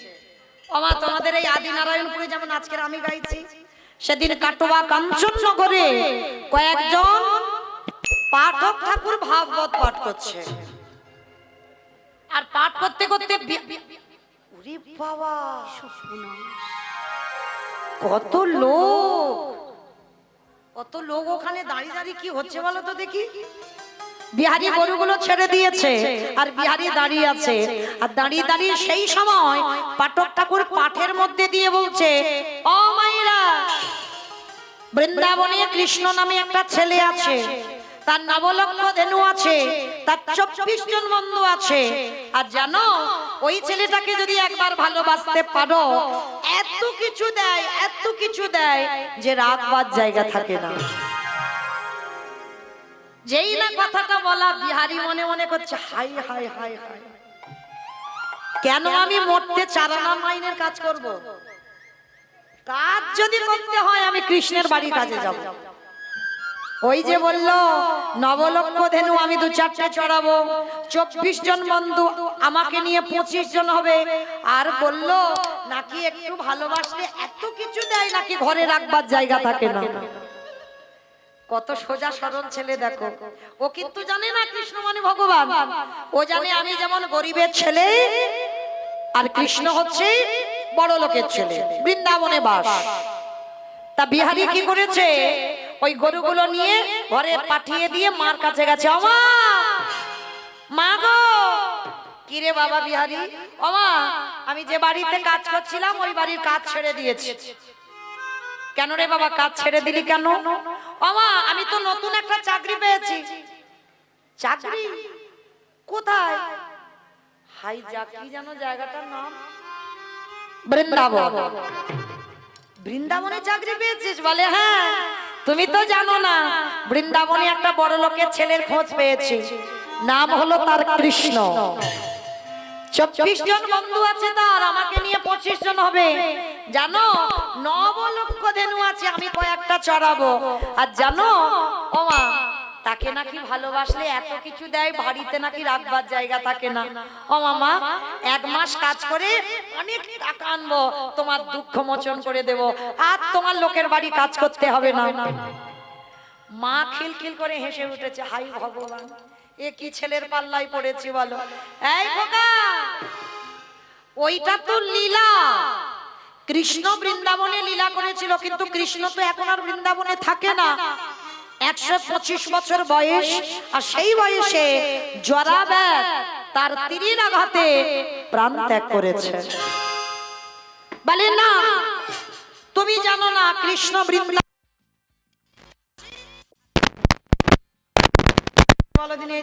ওমা তোমাদের এই আদি নারায়ণপুরে যেমন আজকের আমি গাইছি, সেদিন কাটোয়া কাঞ্চননগরে কয়েকজন পাঠক ঠাকুর ভাগবত পাঠ করছে। আর পাঠ করতে করতে ওরে বাবা কত লোক, কত লোক ওখানে দাঁড়িয়ে দাঁড়িয়ে কি হচ্ছে বলো তো দেখি। বিহারি গরুগুলো ছেড়ে দিয়েছে আর বিহারি দাঁড়িয়ে আছে, আর দাঁড়িয়ে দাঁড়িয়ে সেই সময় পাঠক ঠাকুর পাঠের মধ্যে দিয়ে বলছে, ও মাইরা, বৃন্দাবনে কৃষ্ণ নামে একটা ছেলে আছে, তার নবলক্ষ ধেনু আছে, তার 24 জন বন্ধু আছে। আর জানো ওই ছেলেটাকে যদি একবার ভালোবাসতে পারো, এত কিছু দেয়, এত কিছু দেয় যে রাখবার জায়গা থাকে না। যেই না কথাটা বলা, বিহারি মনে মনে করছে হাই হাই হাই হাই, কেন আমি মরতে চারানা মাইনের কাজ করব? কাজ যদি করতে হয় আমি কৃষ্ণের বাড়ি কাজে যাব। ওই যে বললো নবলক্ষ ধেনু আমি 2-4টে চড়াবো, 24 জন বন্ধু আমাকে নিয়ে 25 জন হবে। আর বললো নাকি একটু ভালোবাসলে এত কিছু দেয়, নাকি ঘরে রাখবার জায়গা থাকে না। কত সোজা সরল ছেলে দেখো। ও কিন্তু জানে না কৃষ্ণ মানে ভগবান, ও জানে আমি যেমন গরিবের ছেলে আর কৃষ্ণ হচ্ছে বড় লোকের ছেলে, বৃন্দাবনে বাস। তা বিহারি কি করেছে, ওই গরুগুলো নিয়ে ঘরে পাঠিয়ে দিয়ে মার কাছে গেছে। ওমা, মা গো। কি রে বাবা বিহারি? ওমা, আমি যে বাড়িতে কাজ করছিলাম ওই বাড়ির কাজ ছেড়ে দিয়েছি। কেন রে বাবা কাজ ছেড়ে দিলি কেন? ওমা, আমি তো নতুন একটা চাকরি পেয়েছি। চাকরি কোথায়? হাই যা, কি জানো জায়গাটার নাম? বৃন্দাবন। বৃন্দাবনে চাকরি পেয়েছিস? বলে হ্যাঁ। তুমি তো জানো না, বৃন্দাবনে একটা বড় লোকের ছেলের খোঁজ পেয়েছি, নাম হলো তার কৃষ্ণ। 24 জন বন্ধু আছে তার, আমাকে নিয়ে 25 জন হবে। জানো 9 লক্ষ ধেনু আছে, আমি কয়েকটা চড়াবো। আর জানো ও মা, তাকে নাকি ভালোবাসলে এত কিছু দেয়, বাড়িতে নাকি রাখবার জায়গা থাকে না। ও মামা, 1 মাস কাজ করে অনেক টাকা আনবো, তোমার দুঃখ মোচন করে দেব, আর তোমার লোকের বাড়ি কাজ করতে হবে না। মা খিলখিল করে হেসে উঠেছে, হাই ভগবান, এ কি ছেলের পাল্লায় পড়েছি বলো। এই খোকা, ওইটা তো লীলা। কৃষ্ণ বৃন্দাবনে লীলা করেছিল, কিন্তু কৃষ্ণ তো এখন আর বৃন্দাবনে থাকে না। 125 বছর বয়স, আর সেই বয়সে জরাব্যাগ তার তীরের আঘাতে প্রাণ ত্যাগ করেছে। বলে না, তুমি জানো না কৃষ্ণ বৃন্দাবন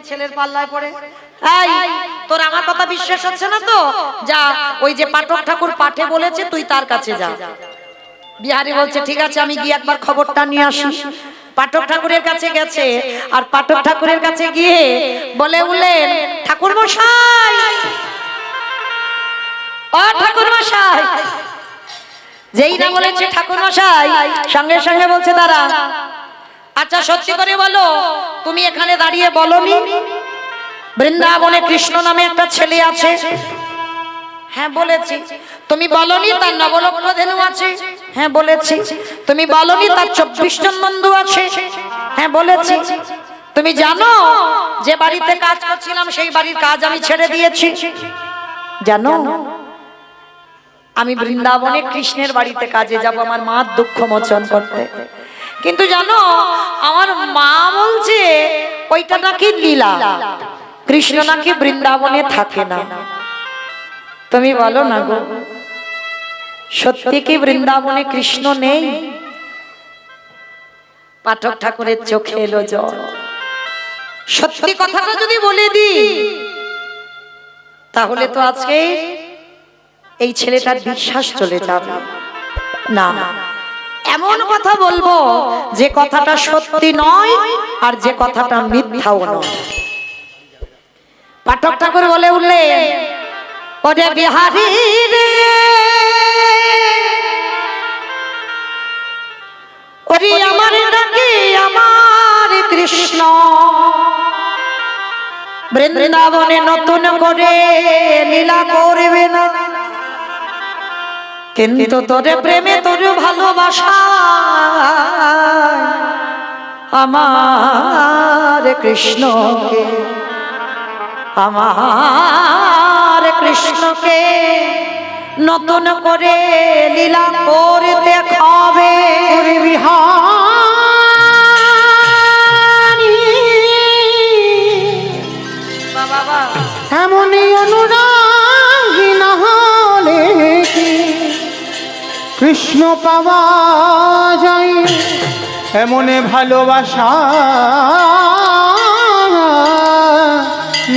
ছেলের পাল্লায় পড়ে। এই, তোর আমার কথা বিশ্বাস হচ্ছে না তো? যা, ওই যে পাঠক ঠাকুর পাঠে বলেছে, তুই তার কাছে যা। বিহারী বলছে ঠিক আছে, আমি গিয়ে একবার খবরটা নিয়ে আসি। পাঠক ঠাকুরের কাছে গেছে, আর পাঠক ঠাকুরের কাছে গিয়ে বলে উঠলেন, ঠাকুর মশাই, ও ঠাকুর মশাই। যেই না বলেছে ঠাকুর মশাই, সঙ্গে সঙ্গে বলছে দাঁড়া, আচ্ছা সত্যি করে বলো, তুমি এখানে দাঁড়িয়ে বলনি বৃন্দাবনে কৃষ্ণ নামে একটা ছেলে আছে? হ্যাঁ বলেছি। তুমি বলনি তার 9 লক্ষ ধেনু আছে? হ্যাঁ বলেছি। তুমি বলনি তার 24 জন বন্ধু আছে? হ্যাঁ বলেছি। তুমি জানো যে বাড়িতে কাজ করছিলাম, সেই বাড়ির কাজ আমি ছেড়ে দিয়েছি? জানো, আমি বৃন্দাবনে কৃষ্ণের বাড়িতে কাজে যাব আমার মার দুঃখ মোচন করতে। কিন্তু জানো, আমার মা বলছে ওইটা নাকি লীলা, কৃষ্ণ নাকি বৃন্দাবনে থাকে না। তুমি বলো না গো, সত্যি কি বৃন্দাবনে কৃষ্ণ নেই? পাঠক ঠাকুরের চোখে এলো জল। সত্যি কথাটা যদি বলে দিই, তাহলে তো আজকে এই ছেলেটার বিশ্বাস চলে যাবে। না, এমন কথা বলবো যে কথাটা সত্যি নয়, আর যে কথাটা মিথ্যাও নয়। পাঠক ঠাকুর বলে উঠলে, ওরে বিহারী রে, ওরে আমার ডাকে আমার কৃষ্ণ, বৃন্দাবনে নতুন করে লীলা করবে না, কিন্তু তোরে প্রেমে তোর ভালোবাসা আমার কৃষ্ণকে, আমার কৃষ্ণকে নতুন করে লীলা করে দেখাবে। এমনই অনুরাগী না হলে কি কৃষ্ণ পাওয়া যায়? এমনে ভালোবাসা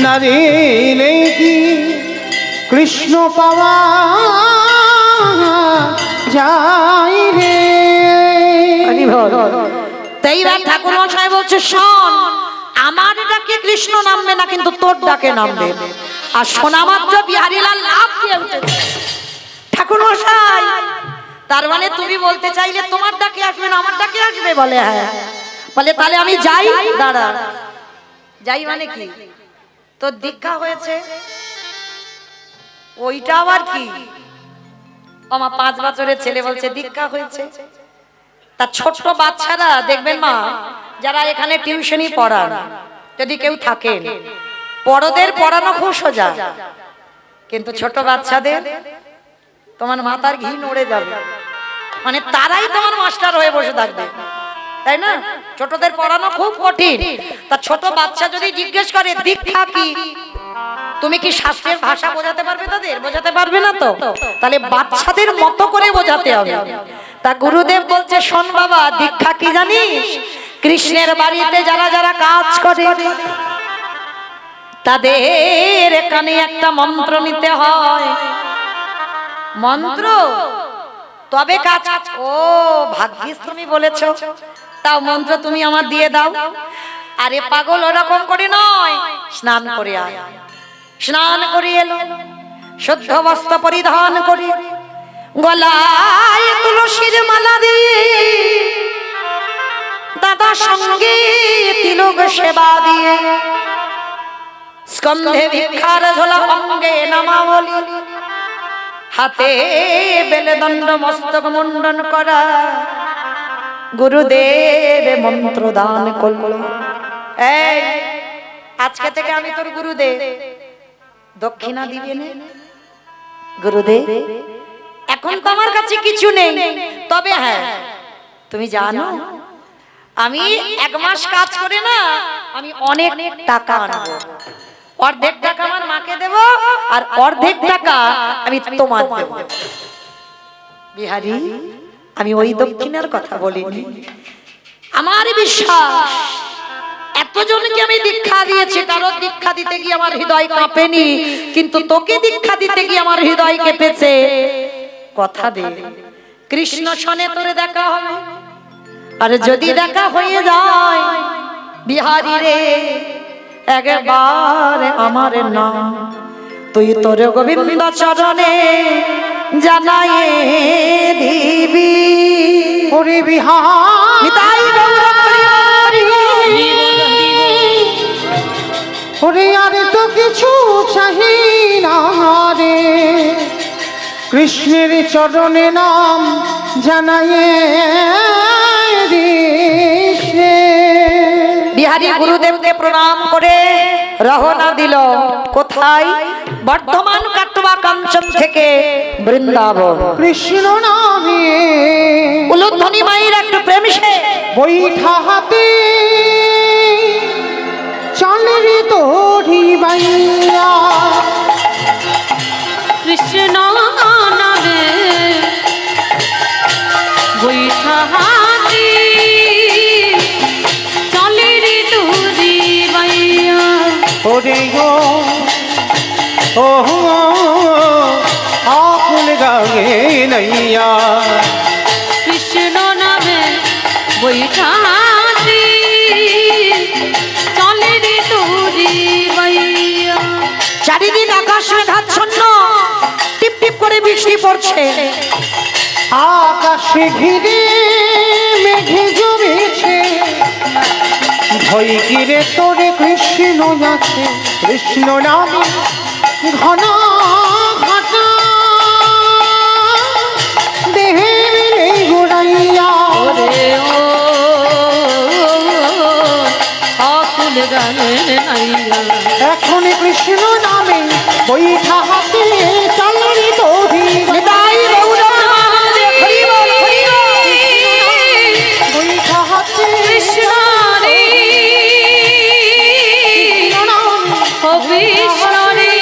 না দিলে কি কৃষ্ণ পাওয়া যায় রে? তাই ঠাকুর মশাই বলছে, শোন, আমার ডাকে কৃষ্ণ নামবে না, কিন্তু তোর ডাকে নামবে। আর শোনা মাত্র বিহারীলাল লাফ দিয়ে উঠেছে। ঠাকুর মশাই, তার মানে তুমি বলতে চাইলে তোমার ডাকে আসবে না, আমার ডাকে আসবে? বলে হ্যাঁ। বলে তাহলে আমি যাই? দাঁড়া, যাই মানে কি? তোর দীক্ষা হয়েছে, ওইটা আবার কি? আমার 5 বছরের ছেলে বলছে দীক্ষা হয়েছে। তার ছোট্ট বাচ্চারা দেখবেন মা, যারা এখানে টিউশনি পড়ান, যদি কেউ থাকেন, বড়দের পড়ানো খুব সোজা, কিন্তু ছোট বাচ্চাদের তোমার মাথার ঘি নড়ে যাবে, মানে তারাই তোমার মাস্টার হয়ে বসে থাকবে, তাই না? ছোটদের পড়ানো খুব কঠিন। তা ছোট বাচ্চা যদি জিজ্ঞেস করে দীক্ষা কি, তুমি কি শাস্ত্রের ভাষা বোঝাতে পারবে তাদের? বোঝাতে পারবে না তো, তাহলে বাচ্চাদের মতো করে বোঝাতে হবে। তা গুরুদেব বলছে, শোন বাবা, দীক্ষা কি জানিস? কৃষ্ণের বাড়িতে যারা যারা কাজ করে তাদের কানে একটা মন্ত্র নিতে হয়। মন্ত্র তবে কাজ। ও ভাগ্যিস তুমি বলেছো, তাও মন্ত্র তুমি আমার দিয়ে দাও। আরে পাগল, ওরকম করে নয়, স্নান করে আয়। স্নান করে এলো, শুদ্ধ বস্ত্র পরিধান করে, গলায় তুলসীর মালা দিয়ে, দাদা সঙ্গে তিলক সেবা দিয়ে, স্কন্ধে ভিক্ষার ঝোলা, অঙ্গে নামাবলী, হাতে বেলদণ্ড, মস্তক মুন্ডন করা, গুরুদেব মন্ত্র দান করলো। এই আজকে থেকে আমি তোর গুরুদেব, দক্ষিণা দিবে না গুরুদেব। এখন তো আমার কাছে কিছু নেই, তবে হ্যাঁ তুমি জানো আমি 1 মাস কাজ করে না, আমি অনেক টাকা আনবো। অর্ধেক টাকা আমার মাকে দেব, আর অর্ধেক টাকা আমি তোমার দেব। বিহারী, আমি ওই দক্ষিণার কথা বলিনি। আমার বিশ্বাস এতজনকে আমি দীক্ষা দিয়েছি, কারো দীক্ষা দিতে গিয়ে আমার হৃদয় কাঁপেনি, কিন্তু তোকে দীক্ষা দিতে গিয়ে আমার হৃদয় কেঁপেছে। কথা দে কৃষ্ণ সনে তোরে দেখা হবে, আর যদি দেখা হয়ে যায় বিহারী রে, একবার আমার নাম তুই তোর গোবিন্দ চরণে জানাই দিবি। ওরে বিহার, নিতাই গৌর হরি হরি। ওরে আর তো কিছু চাহি না রে, কৃষ্ণের চরণে নাম জানায়ে দিস রে। বিহারী গুরুদেবকে প্রণাম করে রওনা দিল। কোথায়? বর্ধমান কাটবা কাঞ্চন থেকে বৃন্দাবন। কৃষ্ণ নামে উলুধ্বনি মায়ের একটু প্রেম সে বৈঠা হাতে চলে রে তোরি বাইয়া। কৃষ্ণ নামে বৈঠা হাতি চলে রে তোরি বাইয়া। ওরে গো ও আকুল গাগে নैया। কৃষ্ণ নামে বৈঠা হাতি চলে রে তোরি বাইয়া। চারিদিন আকাশ মেঘাচ্ছন্ন, টিপ টিপ করে বৃষ্টি পড়ছে। আকাশে ঘিরে মেঘে জমেছে, ভয় কিরে তোরে কৃষ্ণ আছে। কৃষ্ণ নামে ঘন ঘটা দেহে গোড়াইয়া। ওরে ও আকুল গানের নাইয়া। এখন কৃষ্ণ নামে বৈঠা হাতে চলে রে তোরি নিতাই গৌর হরি বল, হরি বল। বৈঠা হাতে কৃষ্ণ রে ও কৃষ্ণ রে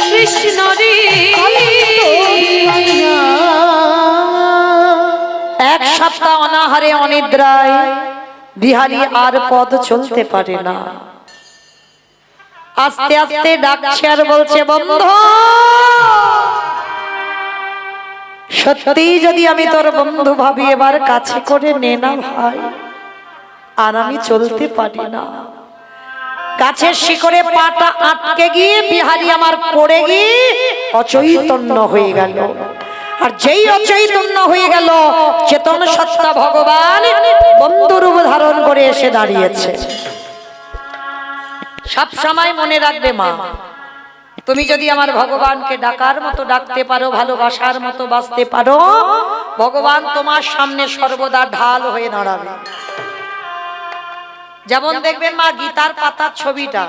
কৃষ্ণ রে। এক সপ্তাহ অনাহারে অনিদ্রায় বিহারী আর পথ চলতে পারে না। আস্তে আস্তে ডাকছে আর বলছে, বন্ধু সত্যি যদি আমি তোর বন্ধু ভাবি, এবার কাছে করে নে না ভাই, আর আমি চলতে পারি না। গাছের শিকড়ে পাটা আটকে গিয়ে বিহারী আমার পড়ে গিয়ে অচৈতন্য হয়ে গেল। আর যেই অচৈতন্য হয়ে গেল, চেতন সত্তা ভগবান বন্ধু রূপ ধারণ করে এসে দাঁড়িয়েছে। সব সময় মনে রাখবে মা, তুমি যদি আমার ভগবানকে ডাকার মতো ডাকতে পারো, ভালোবাসার মতো বাঁচতে পারো, ভগবান তোমার সামনে সর্বদা ঢাল হয়ে দাঁড়াবে। যেমন দেখবেন মা গীতার পাতার ছবিটা,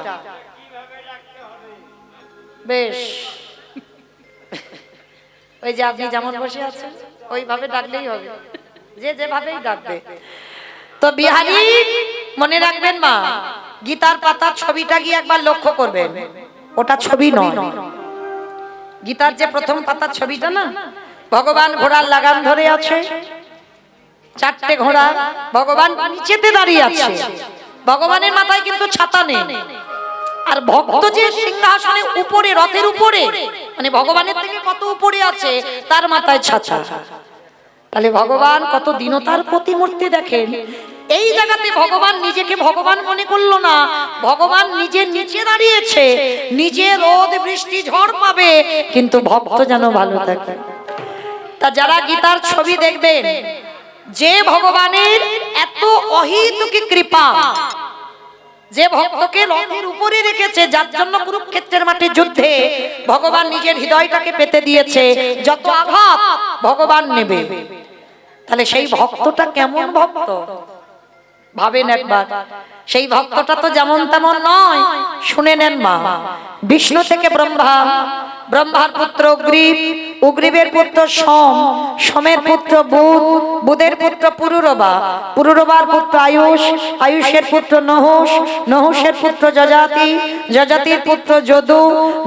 বেশ ওই যে আপনি যেমন বসে আছেন ওইভাবে ডাকলেই হবে, যে যেভাবেই ডাকবে। তো বিহারী মনে রাখবেন মা, গীতার পাতার ছবিটা গিয়ে একবার লক্ষ্য করবেন, ওটা ছবি নয়। গীতার যে প্রথম পাতার ছবিটা না, ভগবান ঘোড়ার লাগাম ধরে আছে, 4টে ঘোড়া, ভগবান নিচেতে দাঁড়িয়ে আছে। ভগবানের মাথায় কিন্তু ছাতা নেই, আর ভক্ত যে সিংহাসনে উপরে, রথের উপরে, মানে ভগবানের থেকে কত উপরে আছে, তার মাথায় ছাতা। তাহলে ভগবান কত দীনতার প্রতিমূর্তি দেখেন। এই জায়গাতে ভগবান নিজেকে ভগবান মনে করলো না, ভগবান নিজের নিচে দাঁড়িয়েছে, নিজে রোদ বৃষ্টি ঝড় পাবে, কিন্তু ভক্ত যেন ভালো থাকে। তা যারা গীতার ছবি দেখবেন, যে ভগবানের এত অহেতুকী কৃপা, যে ভক্তকে রথের উপরে রেখেছে, যার জন্য কুরুক্ষেত্রের মাঠে যুদ্ধে ভগবান নিজের হৃদয়টাকে পেতে দিয়েছে, যত আঘাত ভগবান নেবে। তাহলে সেই ভক্তটা কেমন ভক্ত ভাবেন একবার। সেই ভক্তটা তো যেমন তেমন নয়। শুনে নেন মা, বিষ্ণু থেকে ব্রহ্মা, ব্রহ্মার পুত্র উগ্রীব, উগ্রীবের পুত্র সোম, সোমের পুত্র বুধ, বুধের পুত্র পুরুরবা, পুরুরবার পুত্র আয়ুষ, আয়ুষের পুত্র নহুষ, নহুষের পুত্র যজাতি, যজাতির পুত্র যদু,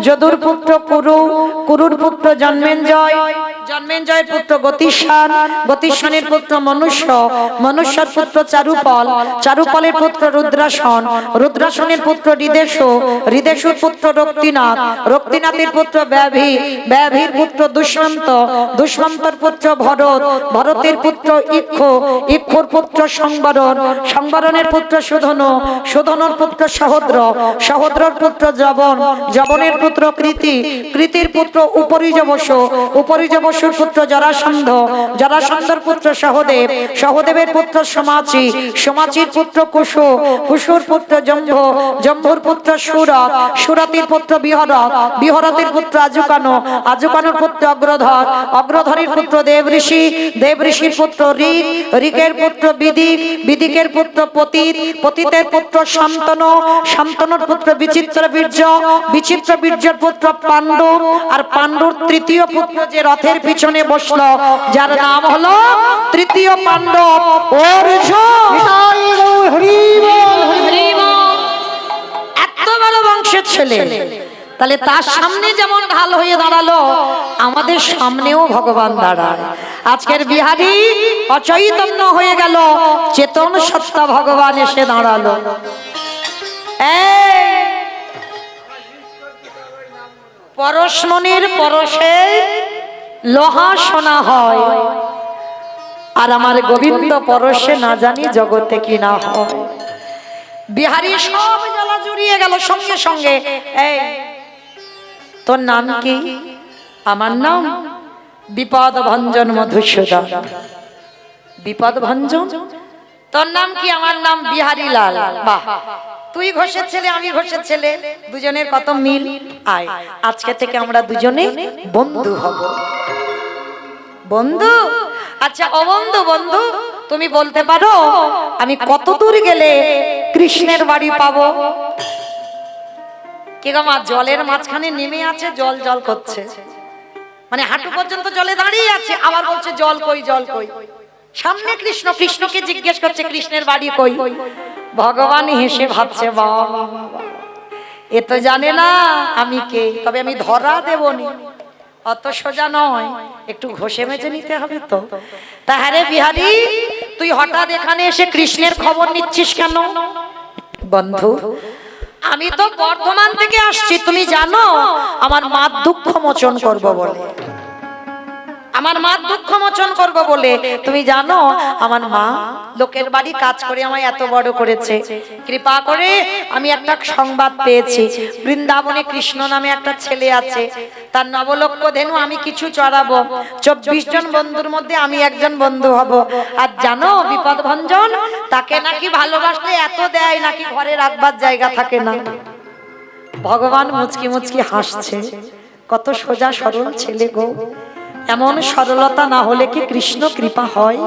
যদুর পুত্র কুরু, কুরুর পুত্র জন্মেঞ্জয়, জন্মেঞ্জয়ের পুত্র গতিস্বান, গতিস্বানের পুত্র মনুষ্য, মনুষ্যর পুত্র চারুপল, চারুপলের পুত্র রুদ্রাসন, রুদ্রাসনের পুত্র হৃদেশু, হৃদেশুর পুত্র রক্তিনাথ, রক্তিনাথের পুত্র ব্যাভি, ব্যাভির পুত্র দুষ্মন্ত, দুষ্মন্তর পুত্র ভরত, ভরতের পুত্র ইক্ষ, ইক্ষুর পুত্র সংবরণ, সংবরণের পুত্র সুধনু, সুধনুর পুত্র সহদ্র, সহদ্রর পুত্র জবন, জবনের পুত্র কৃতি, কৃতির পুত্র উপরিজবসু, উপরিজবসুর পুত্র জরাসন্ধ, জরাসন্ধর পুত্র সহদেব, সহদেবের পুত্র সমাচি, সমাচির পুত্র কুশু, কুশুর পুত্র জম্ভ, জম্ভুর পুত্র সুরত, সুরতির পুত্র বিহরত, বিহরতের পুত্র আজুকানো, আজুকানোর পুত্র অগ্রধর, অগ্রধরের পুত্র দেবঋষি, দেবঋষির পুত্র ঋক, ঋকের পুত্র বিদিক, বিদিকের পুত্র পতিত, পতিতের পুত্র শান্তনু, শান্তনুর পুত্র বিচিত্র বীর্য, বিচিত্র বীর্যের পুত্র পাণ্ডু, আর পাণ্ডুর তৃতীয় পুত্র যে রথের পিছনে বসলো, যার নাম হলো তৃতীয় পাণ্ডব অর্জুন। এত বড় বংশের ছেলে, তাহলে তার সামনে যেমন ঢাল হয়ে দাঁড়ালো, আমাদের সামনেও ভগবান দাঁড়ায়। আজকের বিহারী অচৈতন্য হয়ে গেল, চেতন সত্তা ভগবান এসে দাঁড়ালো। পরশমণির পরশে লোহা সোনা হয়, আর আমার গোবিন্দ পরশে না জানি জগতে কি না হয়। বিহারী সব জ্বালা জুড়িয়ে গেল সঙ্গে সঙ্গে। এই তোর নাম কি? আমার নাম বিপদ ভঞ্জন মধুসূদন। বিপদ ভঞ্জন, তোর নাম কি? আমার নাম বিহারী লাল। বাহ, তুই ঘোষের ছেলে, আমি ঘোষের ছেলে, দুজনের কত মিল। আয়, আজকে থেকে আমরা দুজনে বন্ধু হব। বন্ধু? আচ্ছা ও বন্ধু, বন্ধু তুমি বলতে পারো আমি কত দূর গেলে কৃষ্ণের বাড়ি পাবো? কি গো মা, জলের মাঝখানে নেমে আছে, জল জল করছে, মানে হাঁটু পর্যন্ত জলে দাঁড়িয়ে আছে, আবার বলছে জল কই, জল কই। সামনে কৃষ্ণ, কৃষ্ণকে জিজ্ঞেস করছে কৃষ্ণের বাড়ি কই। ভগবান হেসে ভাবছে, বাবা এ তো জানে না আমি কে, তবে আমি ধরা দেবনি, অত সোজা নয়, একটু ঘষে মেজে নিতে হবে তো। তাহলে বিহারী তুই হঠাৎ এখানে এসে কৃষ্ণের খবর নিচ্ছিস কেন? বন্ধু আমি তো বর্ধমান থেকে আসছি, তুমি জানো আমার মা দুঃখ মোচন করব বলে, আমার মা দুঃখ মোচন করব বলে, তুমি জানো আমার মা লোকের বাড়ি কাজ করে আমায় এত বড় করেছে। কৃপা করে আমি একটা সংবাদ পেয়েছি, বৃন্দাবনে কৃষ্ণ নামে একটা ছেলে আছে, তার নবলক্ষ ধেনু আমি কিছু চড়াবো, 24 জন বন্ধুর মধ্যে আমি একজন বন্ধু হব। আর জানো বিপদ ভঞ্জন, তাকে নাকি ভালোবাসলে এত দেয় নাকি ঘরে রাখবার জায়গা থাকে না। ভগবান মুচকি মুচকি হাসছে, কত সোজা সরল ছেলে গো, এমন সরলতা না হলে কি কৃষ্ণ কৃপা হয়?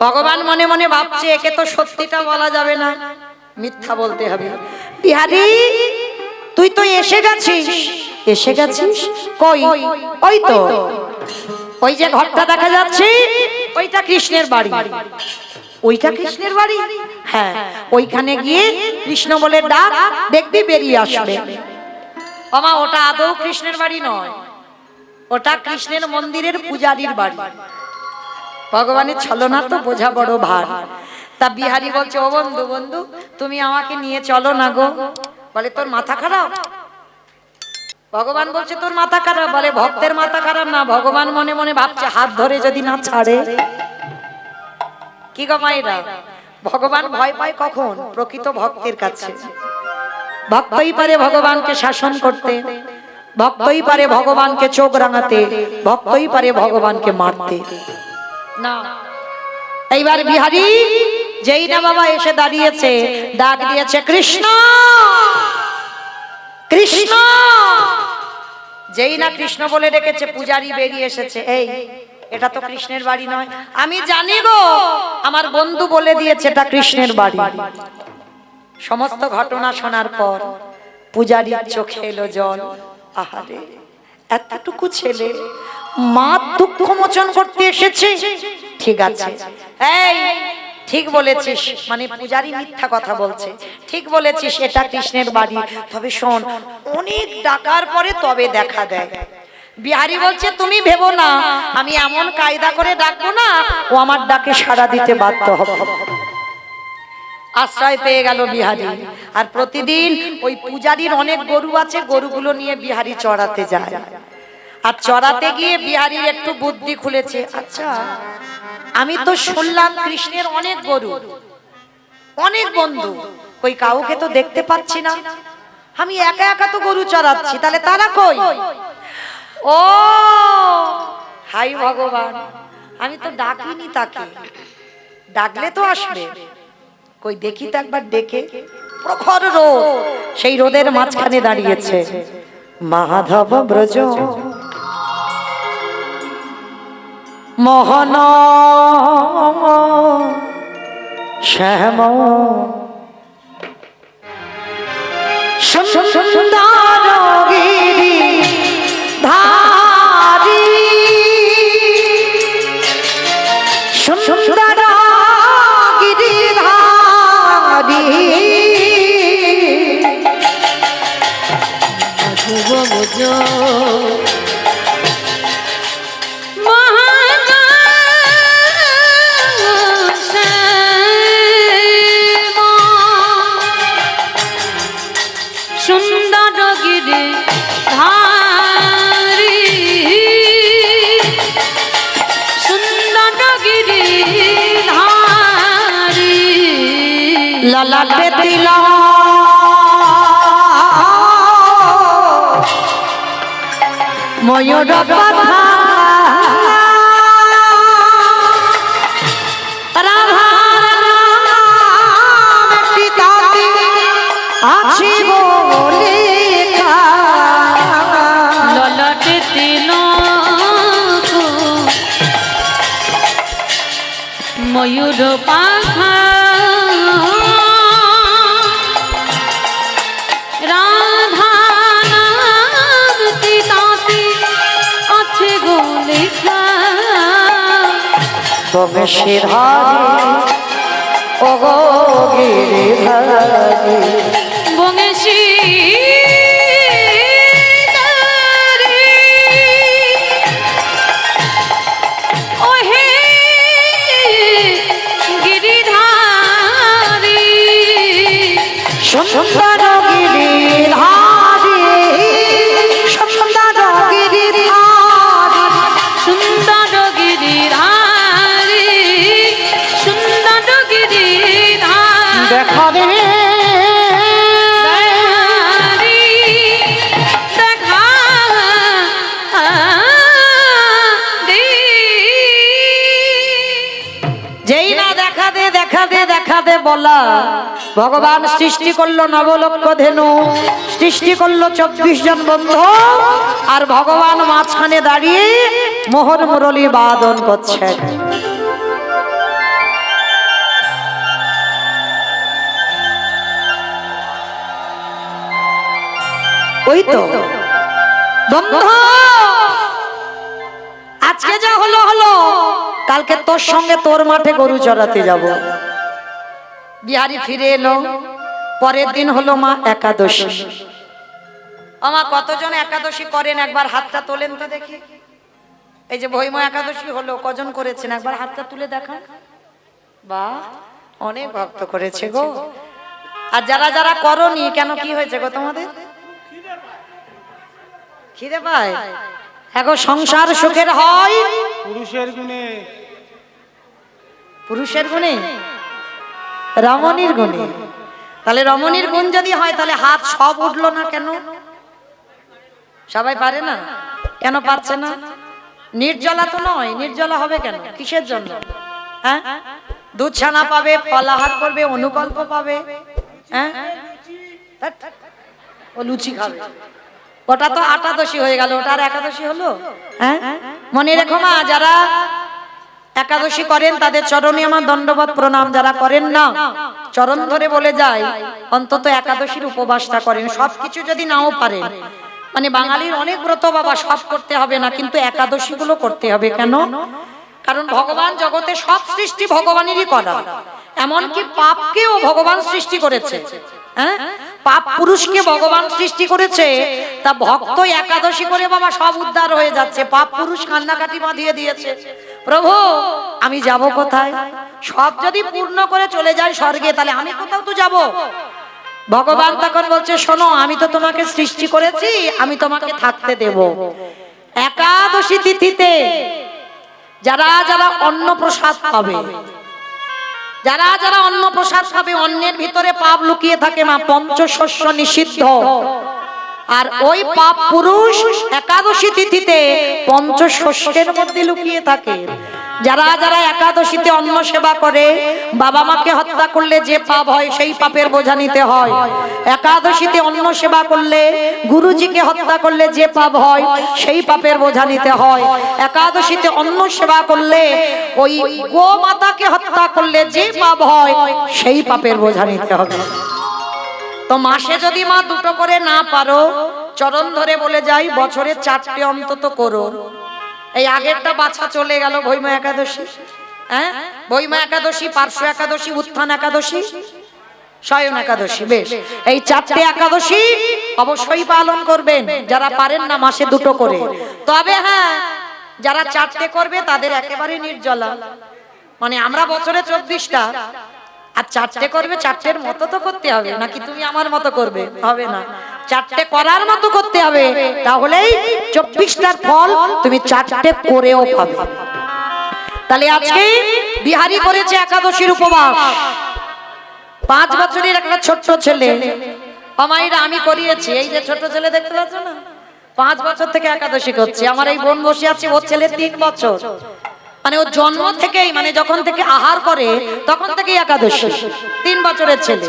ভগবান মনে মনে ভাবছে একে তো সত্যিটা বলা যাবে না, মিথ্যা বলতে হবে। বিহারী তুই তো এসে গেছিস। এসে গেছিস কই? ওই তো ওই যে ঘরটা দেখা যাচ্ছে, ওইটা কৃষ্ণের বাড়ি। ওইটা কৃষ্ণের বাড়ি? হ্যাঁ, ওইখানে গিয়ে কৃষ্ণ বলে ডাক, দেখবি বেরিয়ে আসবে। ওমা ওটা আদৌ কৃষ্ণের বাড়ি নয়, ওটা কৃষ্ণের মন্দিরের পূজারীর বাড়ি। ভগবানের ছলনা তো বোঝা বড় ভার। তা বিহারী বলছে, ও বন্ধু, বন্ধু তুমি আমাকে নিয়ে চলো না গো। বলে তোর মাথা খারাপ? ভগবান বলছে তোর মাথা খারাপ? বলে ভক্তের মাথা খারাপ না। ভগবান মনে মনে ভাবছে হাত ধরে যদি না ছাড়ে। কি গো মায়েরা, ভগবান ভয় পায় কখন? প্রকৃত ভক্তের কাছে। ভক্তই পারে ভগবানকে শাসন করতে, ভক্তই পারে ভগবানকে চোখ রাঙাতে, ভক্তই পারে ভগবানকে মারতে। না, এইবার বিহারী যেই না বাবা এসে দাঁড়িয়েছে, ডাক দিয়েছে কৃষ্ণ কৃষ্ণ। যেই না কৃষ্ণ বলে ডেকেছে, পূজারী বেরিয়ে এসেছে। এই, এটা তো কৃষ্ণের বাড়ি নয়। আমি জানি গো, আমার বন্ধু বলে দিয়েছে এটা কৃষ্ণের বাড়ি। সমস্ত ঘটনা শোনার পর পূজারীর চোখে এলো জল। আহারে, এতটুকু ছেলে মা দুঃখ মোচন করতে এসেছে। ঠিক আছে, এই ঠিক বলেছিস, মানে পূজারী মিথ্যা কথা বলছে। ঠিক বলেছিস, এটা কৃষ্ণের বাড়ি। তবে শোন, অনেক ডাকার পরে তবে দেখা দেয়। বিহারী বলছে তুমি ভেবো না, আমি এমন কায়দা করে ডাকবো না ও আমার ডাকে সাড়া দিতে বাধ্য হবে। আশ্রয় পেয়ে গেল বিহারী। আর প্রতিদিন ওই পূজারীর অনেক গরু আছে, গরুগুলো নিয়ে বিহারী চড়াতে যায়। আর চড়াতে গিয়ে বিহারীর একটু বুদ্ধি খুলেছে। আচ্ছা, আমি তো শুনলাম কৃষ্ণের অনেক গরু, অনেক বন্ধু, কই কাউকে তো দেখতে পাচ্ছি না। আমি একা একা তো গরু চড়াচ্ছি, তাহলে তারা কই? ও হাই ভগবান, আমি তো ডাকিনি তাকে, ডাকলে তো আসবে। কই দেখি তো একবার ডেকে। প্রখর রোদ, সেই রোদের মাঝখানে দাঁড়িয়েছে মাধব ব্রজ মোহন শ্যাম সুন্দর গিরি ধারি সুন্দর গিরি ধারি সুন্দরগিরি ধারি সুন্দরগিরি ধারি ললাটে তিলক ময়ূর কথা রাধার নাম সীতাতে আছে বলে ললাটে তিলক ময়ূর পাখা রাধা নাম সীতাতে আছে গো লেখা। তুমি শিরহারি ও গো গিরিধারী বংশী ওহে গিরিধারী সুন্দর গিরিধারী সুন্দর গিরিধারী সুন্দর গিরিধারী সুন্দর গিরিধারী দেখা দেবে দেখা দে। যেই না দেখা দে দেখা দে দেখা দে বলা, ভগবান সৃষ্টি করলো নবলক্ষ ধেনু, সৃষ্টি করলো 24 জন বন্ধু, আর ভগবান মাঝখানে দাঁড়িয়ে মোহন মুরলী বাদন করছেন। ওই তো বন্ধু, আজকে যা হলো হলো, কালকে তোর সঙ্গে তোর মাঠে গরু চড়াতে যাব। বিহারী ফিরে এলো। পরের দিন হলো মা একাদশী। আমা কতজন একাদশী করেন একবার হাতটা তোলেন তো দেখি। এই যে ভৈম একাদশী হলো, কজন করেছেন একবার হাতটা তুলে দেখান। বাহ, অনেক ভক্ত করেছে গো। আর যারা যারা করনি কেন, কি হয়েছে গো তোমাদের? খিদে পায়? এখন সংসার সুখের হয় পুরুষের গুণে। পুরুষের গুণে, রমণীর গুণে। তাহলে রমণীর গুণ যদি হয় তাহলে হাত সব উঠলো না কেন? সবাই পারে না কেন? পারছে না। নির্জলা তো নয়, নির্জলা হবে কেন? কিসের জন্য? হ্যাঁ, দুধ ছানা পাবে, ফলাহার করবে, অনুকল্প পাবে। হ্যাঁ, ও লুচি খাবে, ওটা তো একাদশী হয়ে গেল, ওটা আর একাদশী হলো? হ্যাঁ, মনে রেখো মা, যারা একাদশী করেন তাদের চরণে আমার দণ্ডবত প্রণাম। যারা করেন না, চরণ ধরে বলে যায় অন্তত একাদশীর উপবাসটা করেন। সবকিছু যদি নাও পারেন, মানে বাঙালির অনেক ব্রত বাবা, সব করতে হবে না, কিন্তু একাদশী গুলো করতে হবে। কেন? কারণ ভগবান জগতে সব সৃষ্টি ভগবানেরই করা, এমনকি পাপকেও ভগবান সৃষ্টি করেছে। হ্যাঁ, পাপ পুরুষকে ভগবান সৃষ্টি করেছে, তা ভক্ত একাদশী করে বাবা সব উদ্ধার হয়ে যাচ্ছে। পাপ পুরুষ কান্নাকাটি বাঁধিয়ে দিয়েছে, প্রভু আমি যাব কোথায়? সব যদি পূর্ণ করে চলে যায় স্বর্গে, তাহলে আমি কোথাও তো যাব। ভগবান তখন বলছে, শোনো, আমি তো তোমাকে সৃষ্টি করেছি, আমি তোমাকে থাকতে দেব। একাদশী তিথিতে যারা যারা অন্ন প্রসাদ পাবে, যারা যারা অন্ন প্রসাদ পাবে, অন্নের ভিতরে পাপ লুকিয়ে থাকে মা, পঞ্চশস্য নিষিদ্ধ। আর ওই পাপ পুরুষ একাদশী তিথিতে পঞ্চশস্যের মধ্যে লুকিয়ে থাকে। যারা যারা একাদশীতে অন্ন সেবা করে, বাবা মাকে হত্যা করলে যে পাপ হয় সেই পাপের বোঝা নিতে হয়। একাদশীতে অন্ন সেবা করলে, গুরুজিকে হত্যা করলে যে পাপ হয় সেই পাপের বোঝা নিতে হয়। একাদশীতে অন্ন সেবা করলে, ওই গোমাতাকে হত্যা করলে যে পাপ হয় সেই পাপের বোঝা নিতে হবে। তো মাসে যদি মা দুটো করে না পারো, চরণ ধরে বলে যাই বছরে 4টে অন্তত করো। এই আগেরটা বাছা চলে গেল, ভৈমা একাদশী। হ্যাঁ, ভৈমা একাদশী, পার্শ্ব একাদশী, উত্থান একাদশী, শয়ন একাদশী। বেশ, এই 4টে একাদশী অবশ্যই পালন করবেন। যারা পারেন না মাসে দুটো করে। তবে হ্যাঁ, যারা 4টে করবে তাদের একেবারে নির্জলা। মানে আমরা বছরে 24টা, আর 4টে করবে, 4টের মতো তো করতে হবে, নাকি তুমি আমার মতো করবে? হবে না, 4টে করার মতো করতে হবে, তাহলেই 24টার ফল তুমি 4টে করেও পাবে। তাহলে আজকে বিহারি করেছে একাদশীর উপবাস। 5 বছরের একটা ছোট্ট ছেলে, আমাইরা আমি করিয়েছি। এই যে ছোট ছেলে দেখতে পাচ্ছ না, 5 বছর থেকে একাদশী করছে। আমার এই বোন বসে আছে, ওর ছেলে 3 বছর। মানে ও জন্ম থেকেই, মানে যখন থেকে আহার করে তখন থেকেই একাদশী, 3 বছরের ছেলে।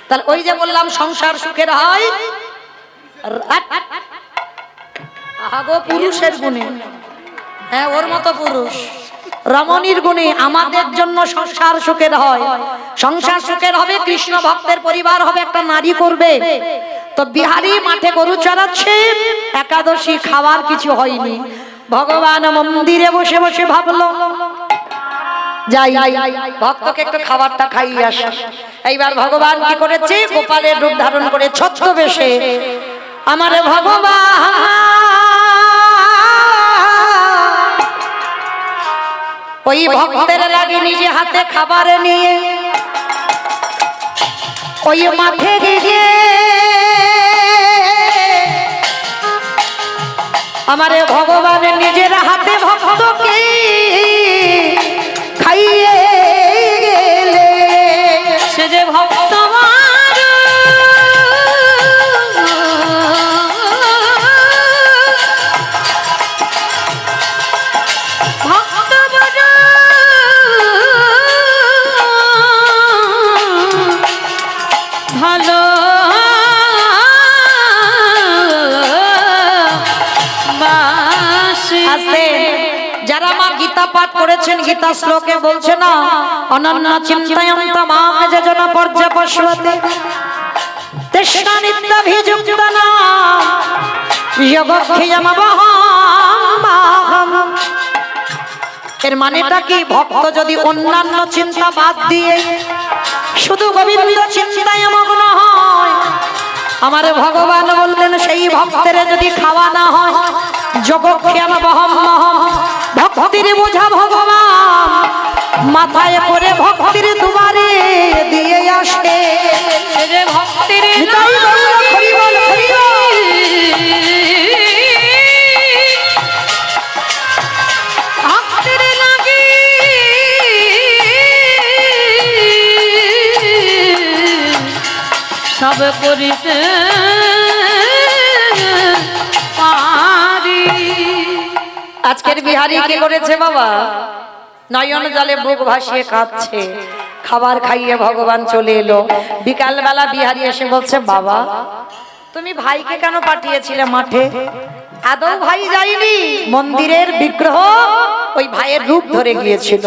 তাহলে ওই যে বললাম সংসার সুখের হয় আগো পুরুষের গুণে। হ্যাঁ, ওর মতো পুরুষ রমণীর গুণে আমাদের জন্য সংসার সুখের হয়। সংসার সুখের হবে, কৃষ্ণ ভক্তের পরিবার হবে, একটা নারী করবে। তো বিহারি মাঠে গরু চড়াচ্ছে, একাদশী খাওয়ার কিছু হয়নি। ভগবান মন্দিরে বসে বসে ভাবলো, যাই ভক্তকে একটু খাবারটা খাইয়ে আসে। এইবার ভগবান কি করেছে, গোপালের রূপ ধারণ করে ছদ্মবেশে, আমার ভগবান ওই ভক্তের লাগে নিজে হাতে খাবার নিয়ে ওই মাঠে গিয়ে আমার ভগবান নিজের হাতে ভক্তকে খাইয়ে গেলে। সে যে ভক্ত পাঠ করেছেন, গীতা শ্লোকে বলছে না, অনন্য চিন্তায়ন্ত মাম যোজনা পর্যপশ্বতে তৃষ্ণা নিত্যাভিযুক্তানা যোগক্ষেয়মবহম। এর মানেটা কি? ভক্ত যদি অন্যান্য চিন্তা বাদ দিয়ে শুধু গোবিন্দ চিন্তায় মগ্ন হয়, আমার ভগবান বললেন সেই ভক্তের যদি খাওয়া না হয়, যোগক্ষেয়মবহম ভক্তির বোঝা ভগবান মাথায় করে ভক্তির দুবারে দিয়ে আসে। রে ভক্তের নিতাই গৌর হরি বল, হরি বল। ভক্তের লাগি সব করিতে পারি। আজকের বিহারি কি করেছে বাবা? নয়ন জলে বুক ভাসিয়ে কাঁদছে। খাবার খাইয়ে ভগবান চলে এলো। বিকাল বেলা বিহারি এসে বলছে, বাবা তুমি ভাইকে কেন পাঠিয়েছিলে মাঠে? আদৌ ভাই যায়নি, মন্দিরের বিগ্রহ ওই ভাইয়ের রূপ ধরে গিয়েছিল।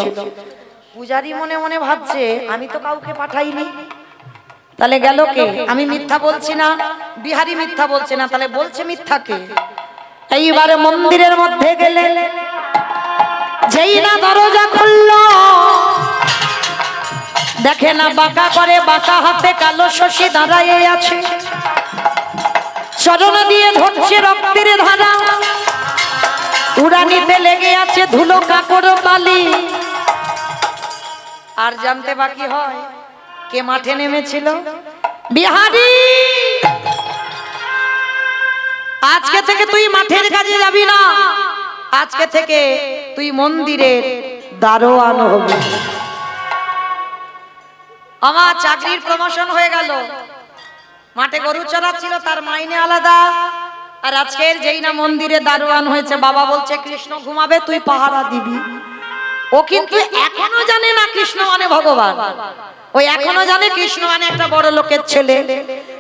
পূজারি মনে মনে ভাবছে, আমি তো কাউকে পাঠাইনি, তাহলে গেল কে? আমি মিথ্যা বলছি না, বিহারি মিথ্যা বলছে না, তাহলে বলছে মিথ্যা কে? এইবারে মন্দিরের মধ্যে গেলে যেই না দরজা খুলল, দেখে না বাঁকা করে বাঁকা হাতে কালো শশী দাঁড়ায় আছে। চরণ দিয়ে ধরছে রক্তের ধারা, উড়ানিতে লেগে আছে ধুলো কাকড় বালি। আর জানতে বাকি হয় কে মাঠে নেমেছিল? বিহারি, আজকে থেকে তুই মাঠের কাজে যাবি না, আজকে থেকে তুই মন্দিরের দারোয়ান হবি। আমার চাকরির প্রমোশন হয়ে গেল। মাঠে গরু চড়াচ্ছিল, তার মাইনে আলাদা। আর আজকের যেই না মন্দিরে দারোয়ান হয়েছে, বাবা বলছে কৃষ্ণ ঘুমাবে, তুই পাহারা দিবি। ও কিন্তু এখনো জানে না কৃষ্ণ মানে ভগবান। ওই এখনো জানে কৃষ্ণ মানে একটা বড় লোকের ছেলে।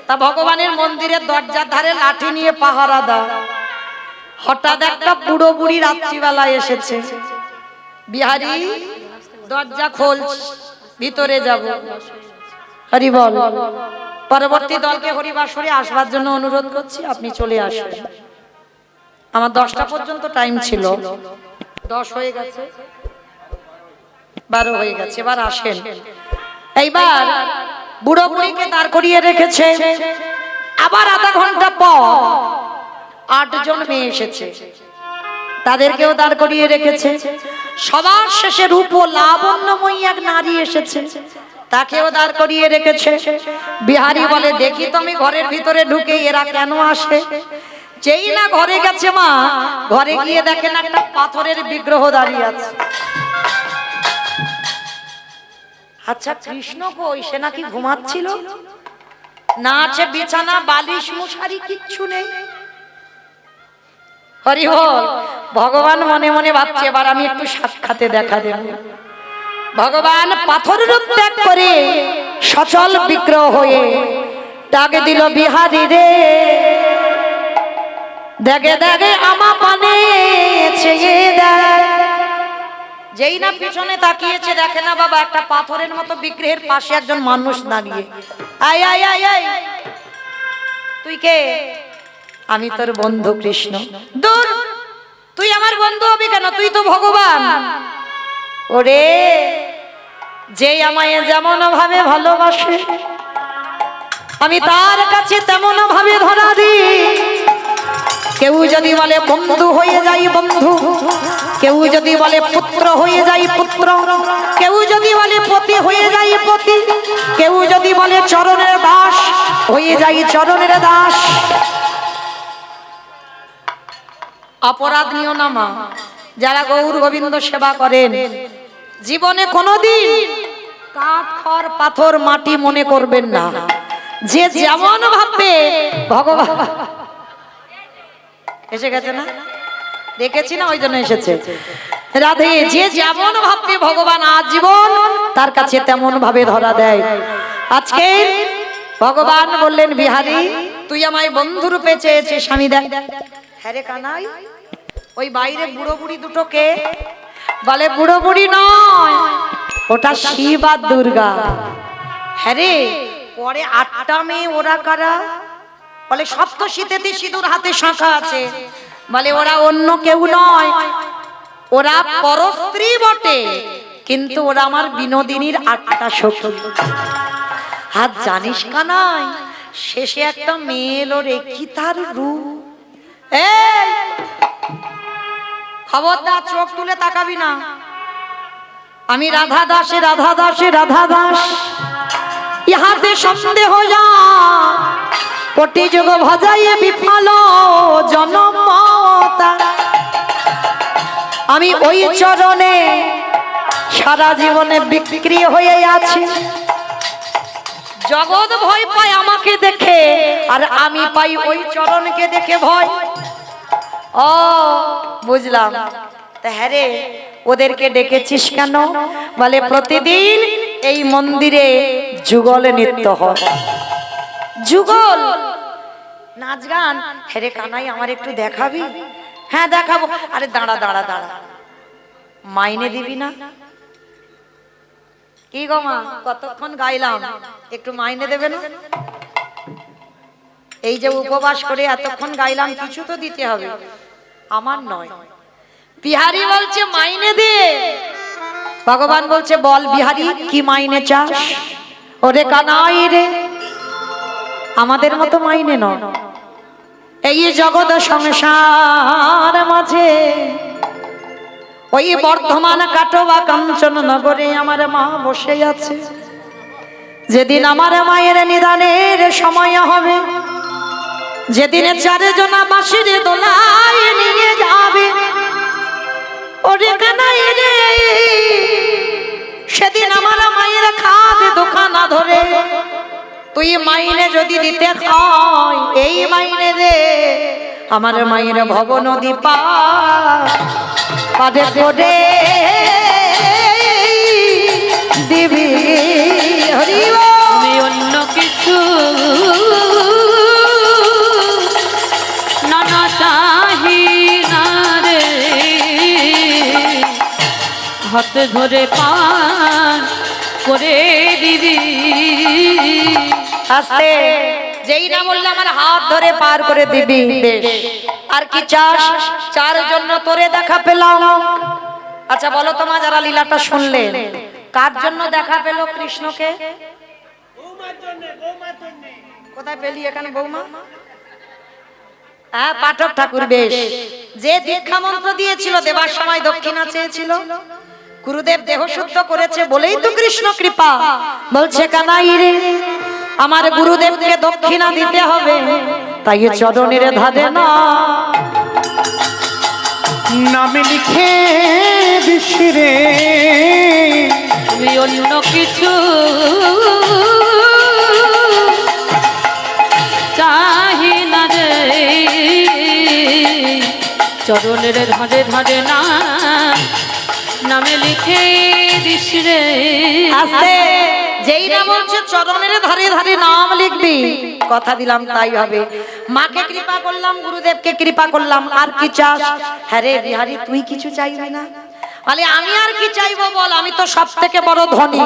তা ভগবানের মন্দিরের দরজার ধারে লাঠি নিয়ে পাহারা দেয়। হঠাৎ একটা বুড়ো বুড়ি রাত্রিবেলা এসেছে। বিহারি দরজা খোল, ভিতরে যাব। হরি বল। পরবর্তী দলকে হরিবাসরে আসবার জন্য অনুরোধ করছি, আপনি চলে আসুন। আমার 10টা পর্যন্ত টাইম ছিল, 10 হয়ে গেছে, 12 হয়ে গেছে, এবার আসেন। এইবার বুড়ো বুড়িকে দাঁড় করিয়ে রেখেছে। আবার আধা ঘন্টা পর 8 জন মেয়ে এসেছে, তাদেরকেও দাঁড় করিয়ে রেখেছে। সবার শেষে রূপ ও লাবণ্যময়ী এক নারী এসেছে, তাকেও দাঁড় করিয়ে রেখেছে। বিহারি বলে, দেখি তো আমি ঘরের ভিতরে ঢুকে এরা কেন আসে। যেই না ঘরে গেছে মা, ঘরে গিয়ে দেখেন একটা পাথরের বিগ্রহ দাঁড়িয়ে আছে। আচ্ছা কৃষ্ণ কই? সে নাকি ঘুমাচ্ছিল, না আছে বিছানা, বালিশ, মশারি, কিচ্ছু নেই। হরি বল। ভগবান মনে মনে ভাবছে, এবার আমি একটু সাক্ষাতে দেখা দেব। ভগবান পাথর রূপ ত্যাগ করে সচল বিগ্রহ হয়ে ডাকে দিল, বিহারি রে, দেখে দেখে আমা পানে ছেয়ে দেয়। যেই না পিছনে তাকিয়েছে, দেখে না বাবা একটা পাথরের মতো বিগ্রহের পাশে একজন মানুষ দাঁড়িয়ে। আয় আয় আয় আয়, তুই কে? আমি তোর বন্ধু কৃষ্ণ। দূর, তুই আমার বন্ধু হবি কেন? তুই তো ভগবান। ওরে, যে আমায় যেমন ভাবে ভালোবাসে, আমি তার কাছে তেমন ভাবে ধরা দিই। কেউ যদি বলে বন্ধু হয়ে যাই বন্ধু, কেউ যদি বলে পুত্র হয়ে যাই পুত্র, কেউ যদি বলে পতি হয়ে যাই পতি, কেউ যদি বলে চরণের দাস হয়ে যাই চরণের দাস। অপরাধ নিও না মা। যারা গৌর গোবিন্দ সেবা করেন, জীবনে কোনোদিন কাঠ খড় পাথর মাটি মনে করবেন না। যে যেমন ভাববে ভগবান এসে গেছে না, দেখেছি না, ওই জন্য এসেছে। রাধে, যে যেমন ভাববে ভগবান আজীবন তার কাছে তেমন ভাবে ধরা দেয়। আজকে ভগবান বললেন, বিহারি তুই আমায় বন্ধু রূপে চেয়েছিস, স্বামী দেখ। হ্যাঁ রে কানাই, ওই বাইরে বুড়ো বুড়ি দুটোকে বলে, বুড়ো বুড়ি নয়, ওটা শিব আর দুর্গা। হ্যাঁ রে, পরে 8টা মেয়ে, ওরা কারা? বলে সপ্তশীতে সিঁদুর হাতে শাঁখা আছে। বলে ওরা অন্য কেউ নয়, ওরা পরস্ত্রী বটে, কিন্তু ওরা আমার বিনোদিনীর 8টা সখী। আর জানিস কানাই, শেষে একটা মেয়ে এলো রে, কি তার রূপ! এই খবরদার চোখ তুলে তাকাবি না। আমি রাধা দাসে রাধা দাসে রাধা দাস, ইহাতে সন্দেহ যা কোটি যুগ ভজাইয়ে বিফল জনমতা। আমি ওই চরণে সারা জীবনে বিক্রি হয়ে আছি। জগৎ ভয় পায় আমাকে দেখে, আর আমি পাই ওই চরণকে দেখে ভয়। ও বুঝলাম। তা হ্যাঁ রে, ওদেরকে ডেকেছিস কেন? বলে প্রতিদিন এই মন্দিরে যুগল নৃত্য হয়। যুগল নাচ গান। হেরে কানাই আমার একটু দেখাবি? হ্যাঁ দেখাবো। আরে দাঁড়া দাঁড়া দাঁড়া, মাইনে দিবি না? কি গো মা, কতক্ষণ গাইলাম, একটু মাইনে দেবে না? এই যে উপবাস করে এতক্ষণ গাইলাম, কিছু তো দিতে হবে। আমার নয়, বিহারি বলছে মাইনে দে। ভগবান বলছে বল বিহারি কি মাইনে চাস? ওরে কানাই রে, আমাদের মতো মাইনে নয়। এই জগৎ সংসার মাঝে ওই বর্ধমান কাটোয়া কাঞ্চন নগরে আমার মা বসে আছে। যেদিন আমার মায়ের নিদানের সময় হবে, যেদিন চারজনা বাঁশির দোলায় নিয়ে যাবে, ওরে কানাই রে, সেদিন আমার মায়ের খাবে দোকানা ধরে। তুই মাইনে যদি দিতে হয়, এই মাইনে দে। আমার মায়ের ভব নদী পাড়ে করে দিবি। হরি আমি অন্য কিছু না চাহি না রে, হাতে ধরে পান করে দিবি। আস্তে, যেই না বললে আমার হাত ধরে পার করে দিবি। বেশ, আর কি চাস? চার জন্য তোরে দেখা পেলাম। আচ্ছা বলো তোমার যারা লীলাটা শুনলেন, কার জন্য দেখা পেল কৃষ্ণকে? কোথায় পেলি এখানে বৌমা? হ্যাঁ, পাঠক ঠাকুর। বেশ, যে দীক্ষা মন্ত্র দিয়েছিল, দেবার সময় দক্ষিণা চেয়েছিল, গুরুদেব দেহ শুদ্ধ করেছে বলেই তো কৃষ্ণ কৃপা। বলছে কানাই রে, আমার গুরুদেবকে দক্ষিণা দিতে হবে, তাই চরণের ধারে না নামে লিখে বিশিরে। আমি অন্য কিছু চাহি না রে, চরণের ধারে ধারে না নামে লিখে দিস রে। আস্তে, যেই না বলছে চরণের ধারে ধারে নাম লিখবি, কথা দিলাম তাই হবে। মাকে কৃপা করলাম, গুরুদেবকে কৃপা করলাম, আর কি চাস? হ্যাঁ রে বিহারি, তুই কিছু চাইবি না? বলে আমি আর কি চাইবো বল, আমি তো সব থেকে বড় ধনী।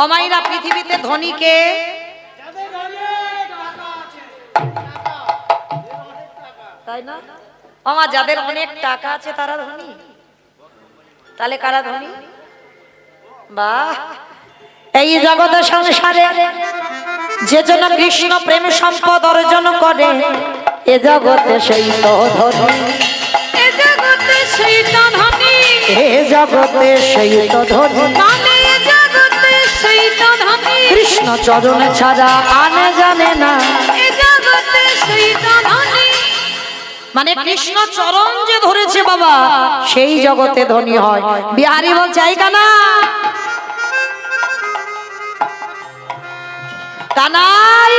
অমাইরা পৃথিবীতে ধনী কে? তাই না? আমার যাদের অনেক টাকা আছে তারা ধনী। তাহলে কারা ধনী? বাহ, এই জগৎ সংসারে যে জন কৃষ্ণ প্রেম সম্পদ অর্জন করে, এ জগতে সেই তো ধনী। এ জগতে সেই তো ধনী, এ জগতে সেই তো ধনী, মানে এ জগতে সেই তো ধনী। কৃষ্ণ চরণ ছাড়া আনে জানে না। এ জগতে সেই তো ধনী, মানে কৃষ্ণ চরণ যে ধরেছে বাবা, সেই জগতে ধনী হয়। বিহারি বলছে এই কানা, কানাই,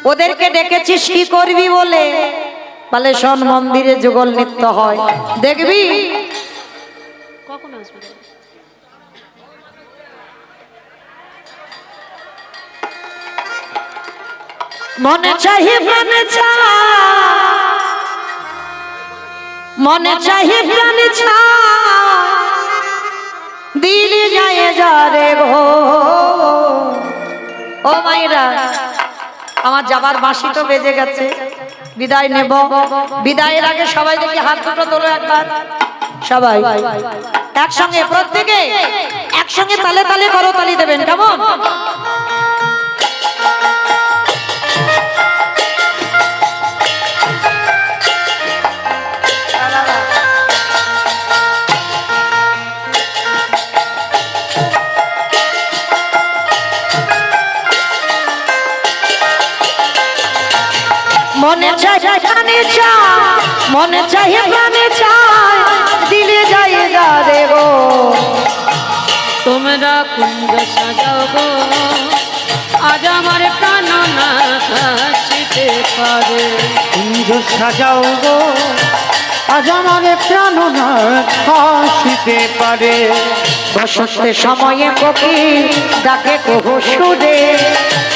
ওদেরকে ডেকেছিস কি করবি বলে? বলে শোন, মন্দিরে যুগল নৃত্য হয়, দেখবি? কখন আসবে? মনে চাহি প্রাণে চা, মনে চাহি প্রাণে চা, দিলি যায় যা রে গো। ও মাইরা, আমার যাবার বাঁশি তো বেজে গেছে, বিদায় নেব। বিদায়ের আগে সবাই দেখি হাত দুটো তোলো একবার, সবাই একসঙ্গে, প্রত্যেকে একসঙ্গে তালে তালে করো, তালি দেবেন, কেমন? মনে চায় মনে চাহে প্রাণে চায় দিলে জায়গা রে গো তোমরা কুঞ্জ সাজাও গো আজ আমার প্রাণ না কাশিতে পারে কুঞ্জ সাজাও গো আজ আমার প্রাণ না হাসিতে পারে বসন্তের সময়ে কোকিল ডাকে কহু সুরে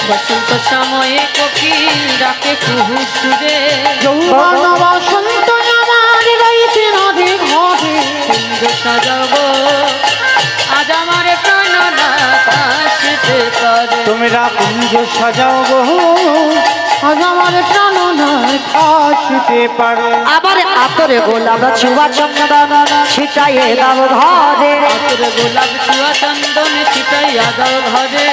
বসন্ত সময়ে কোকিল ডাকে কুহু সুরে যৌবন বসন্ত আমার রয়েছে নদী ঘরে কুঞ্জ সাজাও গো আজ আমার প্রাণ না কাশিতে পারে তোমরা কুঞ্জ সাজাও গো আজ আমার প্রাণ না হাসিতে পারে আবার আতরে গোলাপ ছুয়া চন্দন ছিটাইয়ে দাও ঘরে আতরে গোলাপ চুয়া চন্দন ছিটাইয়া দাও ঘরে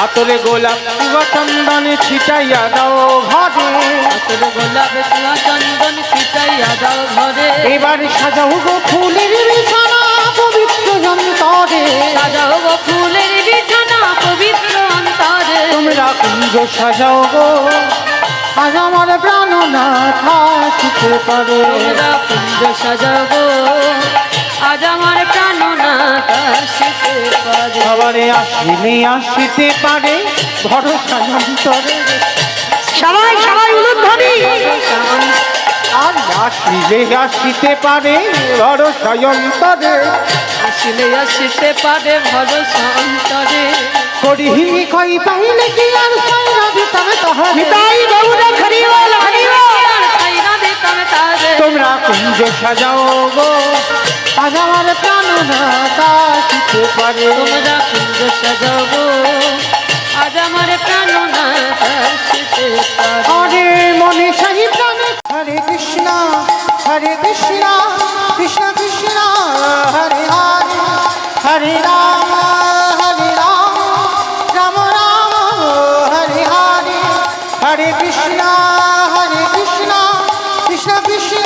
আতরে গোলাপ চুয়া চন্দন ছিটাইয়া দাও ঘরে আতরে গোলাপ চুয়া চন্দন ছিটাইয়া দাও ঘরে এবার সাজাও গো ফুলের বিছানা পবিত্র যন্তরে সাজাও গো ফুলের বিছানা পবিত্র অন্তরে তোমরা কুঞ্জ সাজাও গো আজ আমার প্রাণ না হাসিতে পারে তোমরা কুঞ্জ সাজাও গো আজ আমার প্রাণ না কাশিতে পারে সবারে আসিলে আসিতে পারে ভরসা অন্তরে সবাই সবাই উলুধ্বনি আর আসিলে আসিতে পারে ভরসা অন্তরে আসিলে আসিতে পারে ভরসা অন্তরে করিহি কই পাইলে কি আর সাইরা দিতাম তাহারে নিতাই গৌর হরিবল হরিবল আর খাইনা দিতাম তারে তোমরা কুঞ্জ সাজাও গো আজ আমার প্রাণ না কাশিতে পারে তোমরা কুঞ্জ সাজাও গো আজ আমার প্রাণ না কাশিতে পারে হরে মনে চাহি প্রাণে হরে কৃষ্ণ কৃষ্ণ কৃষ্ণ হরে হরে হরে রাম রাম রাম হরে হরে হরে কৃষ্ণ কৃষ্ণ কৃষ্ণ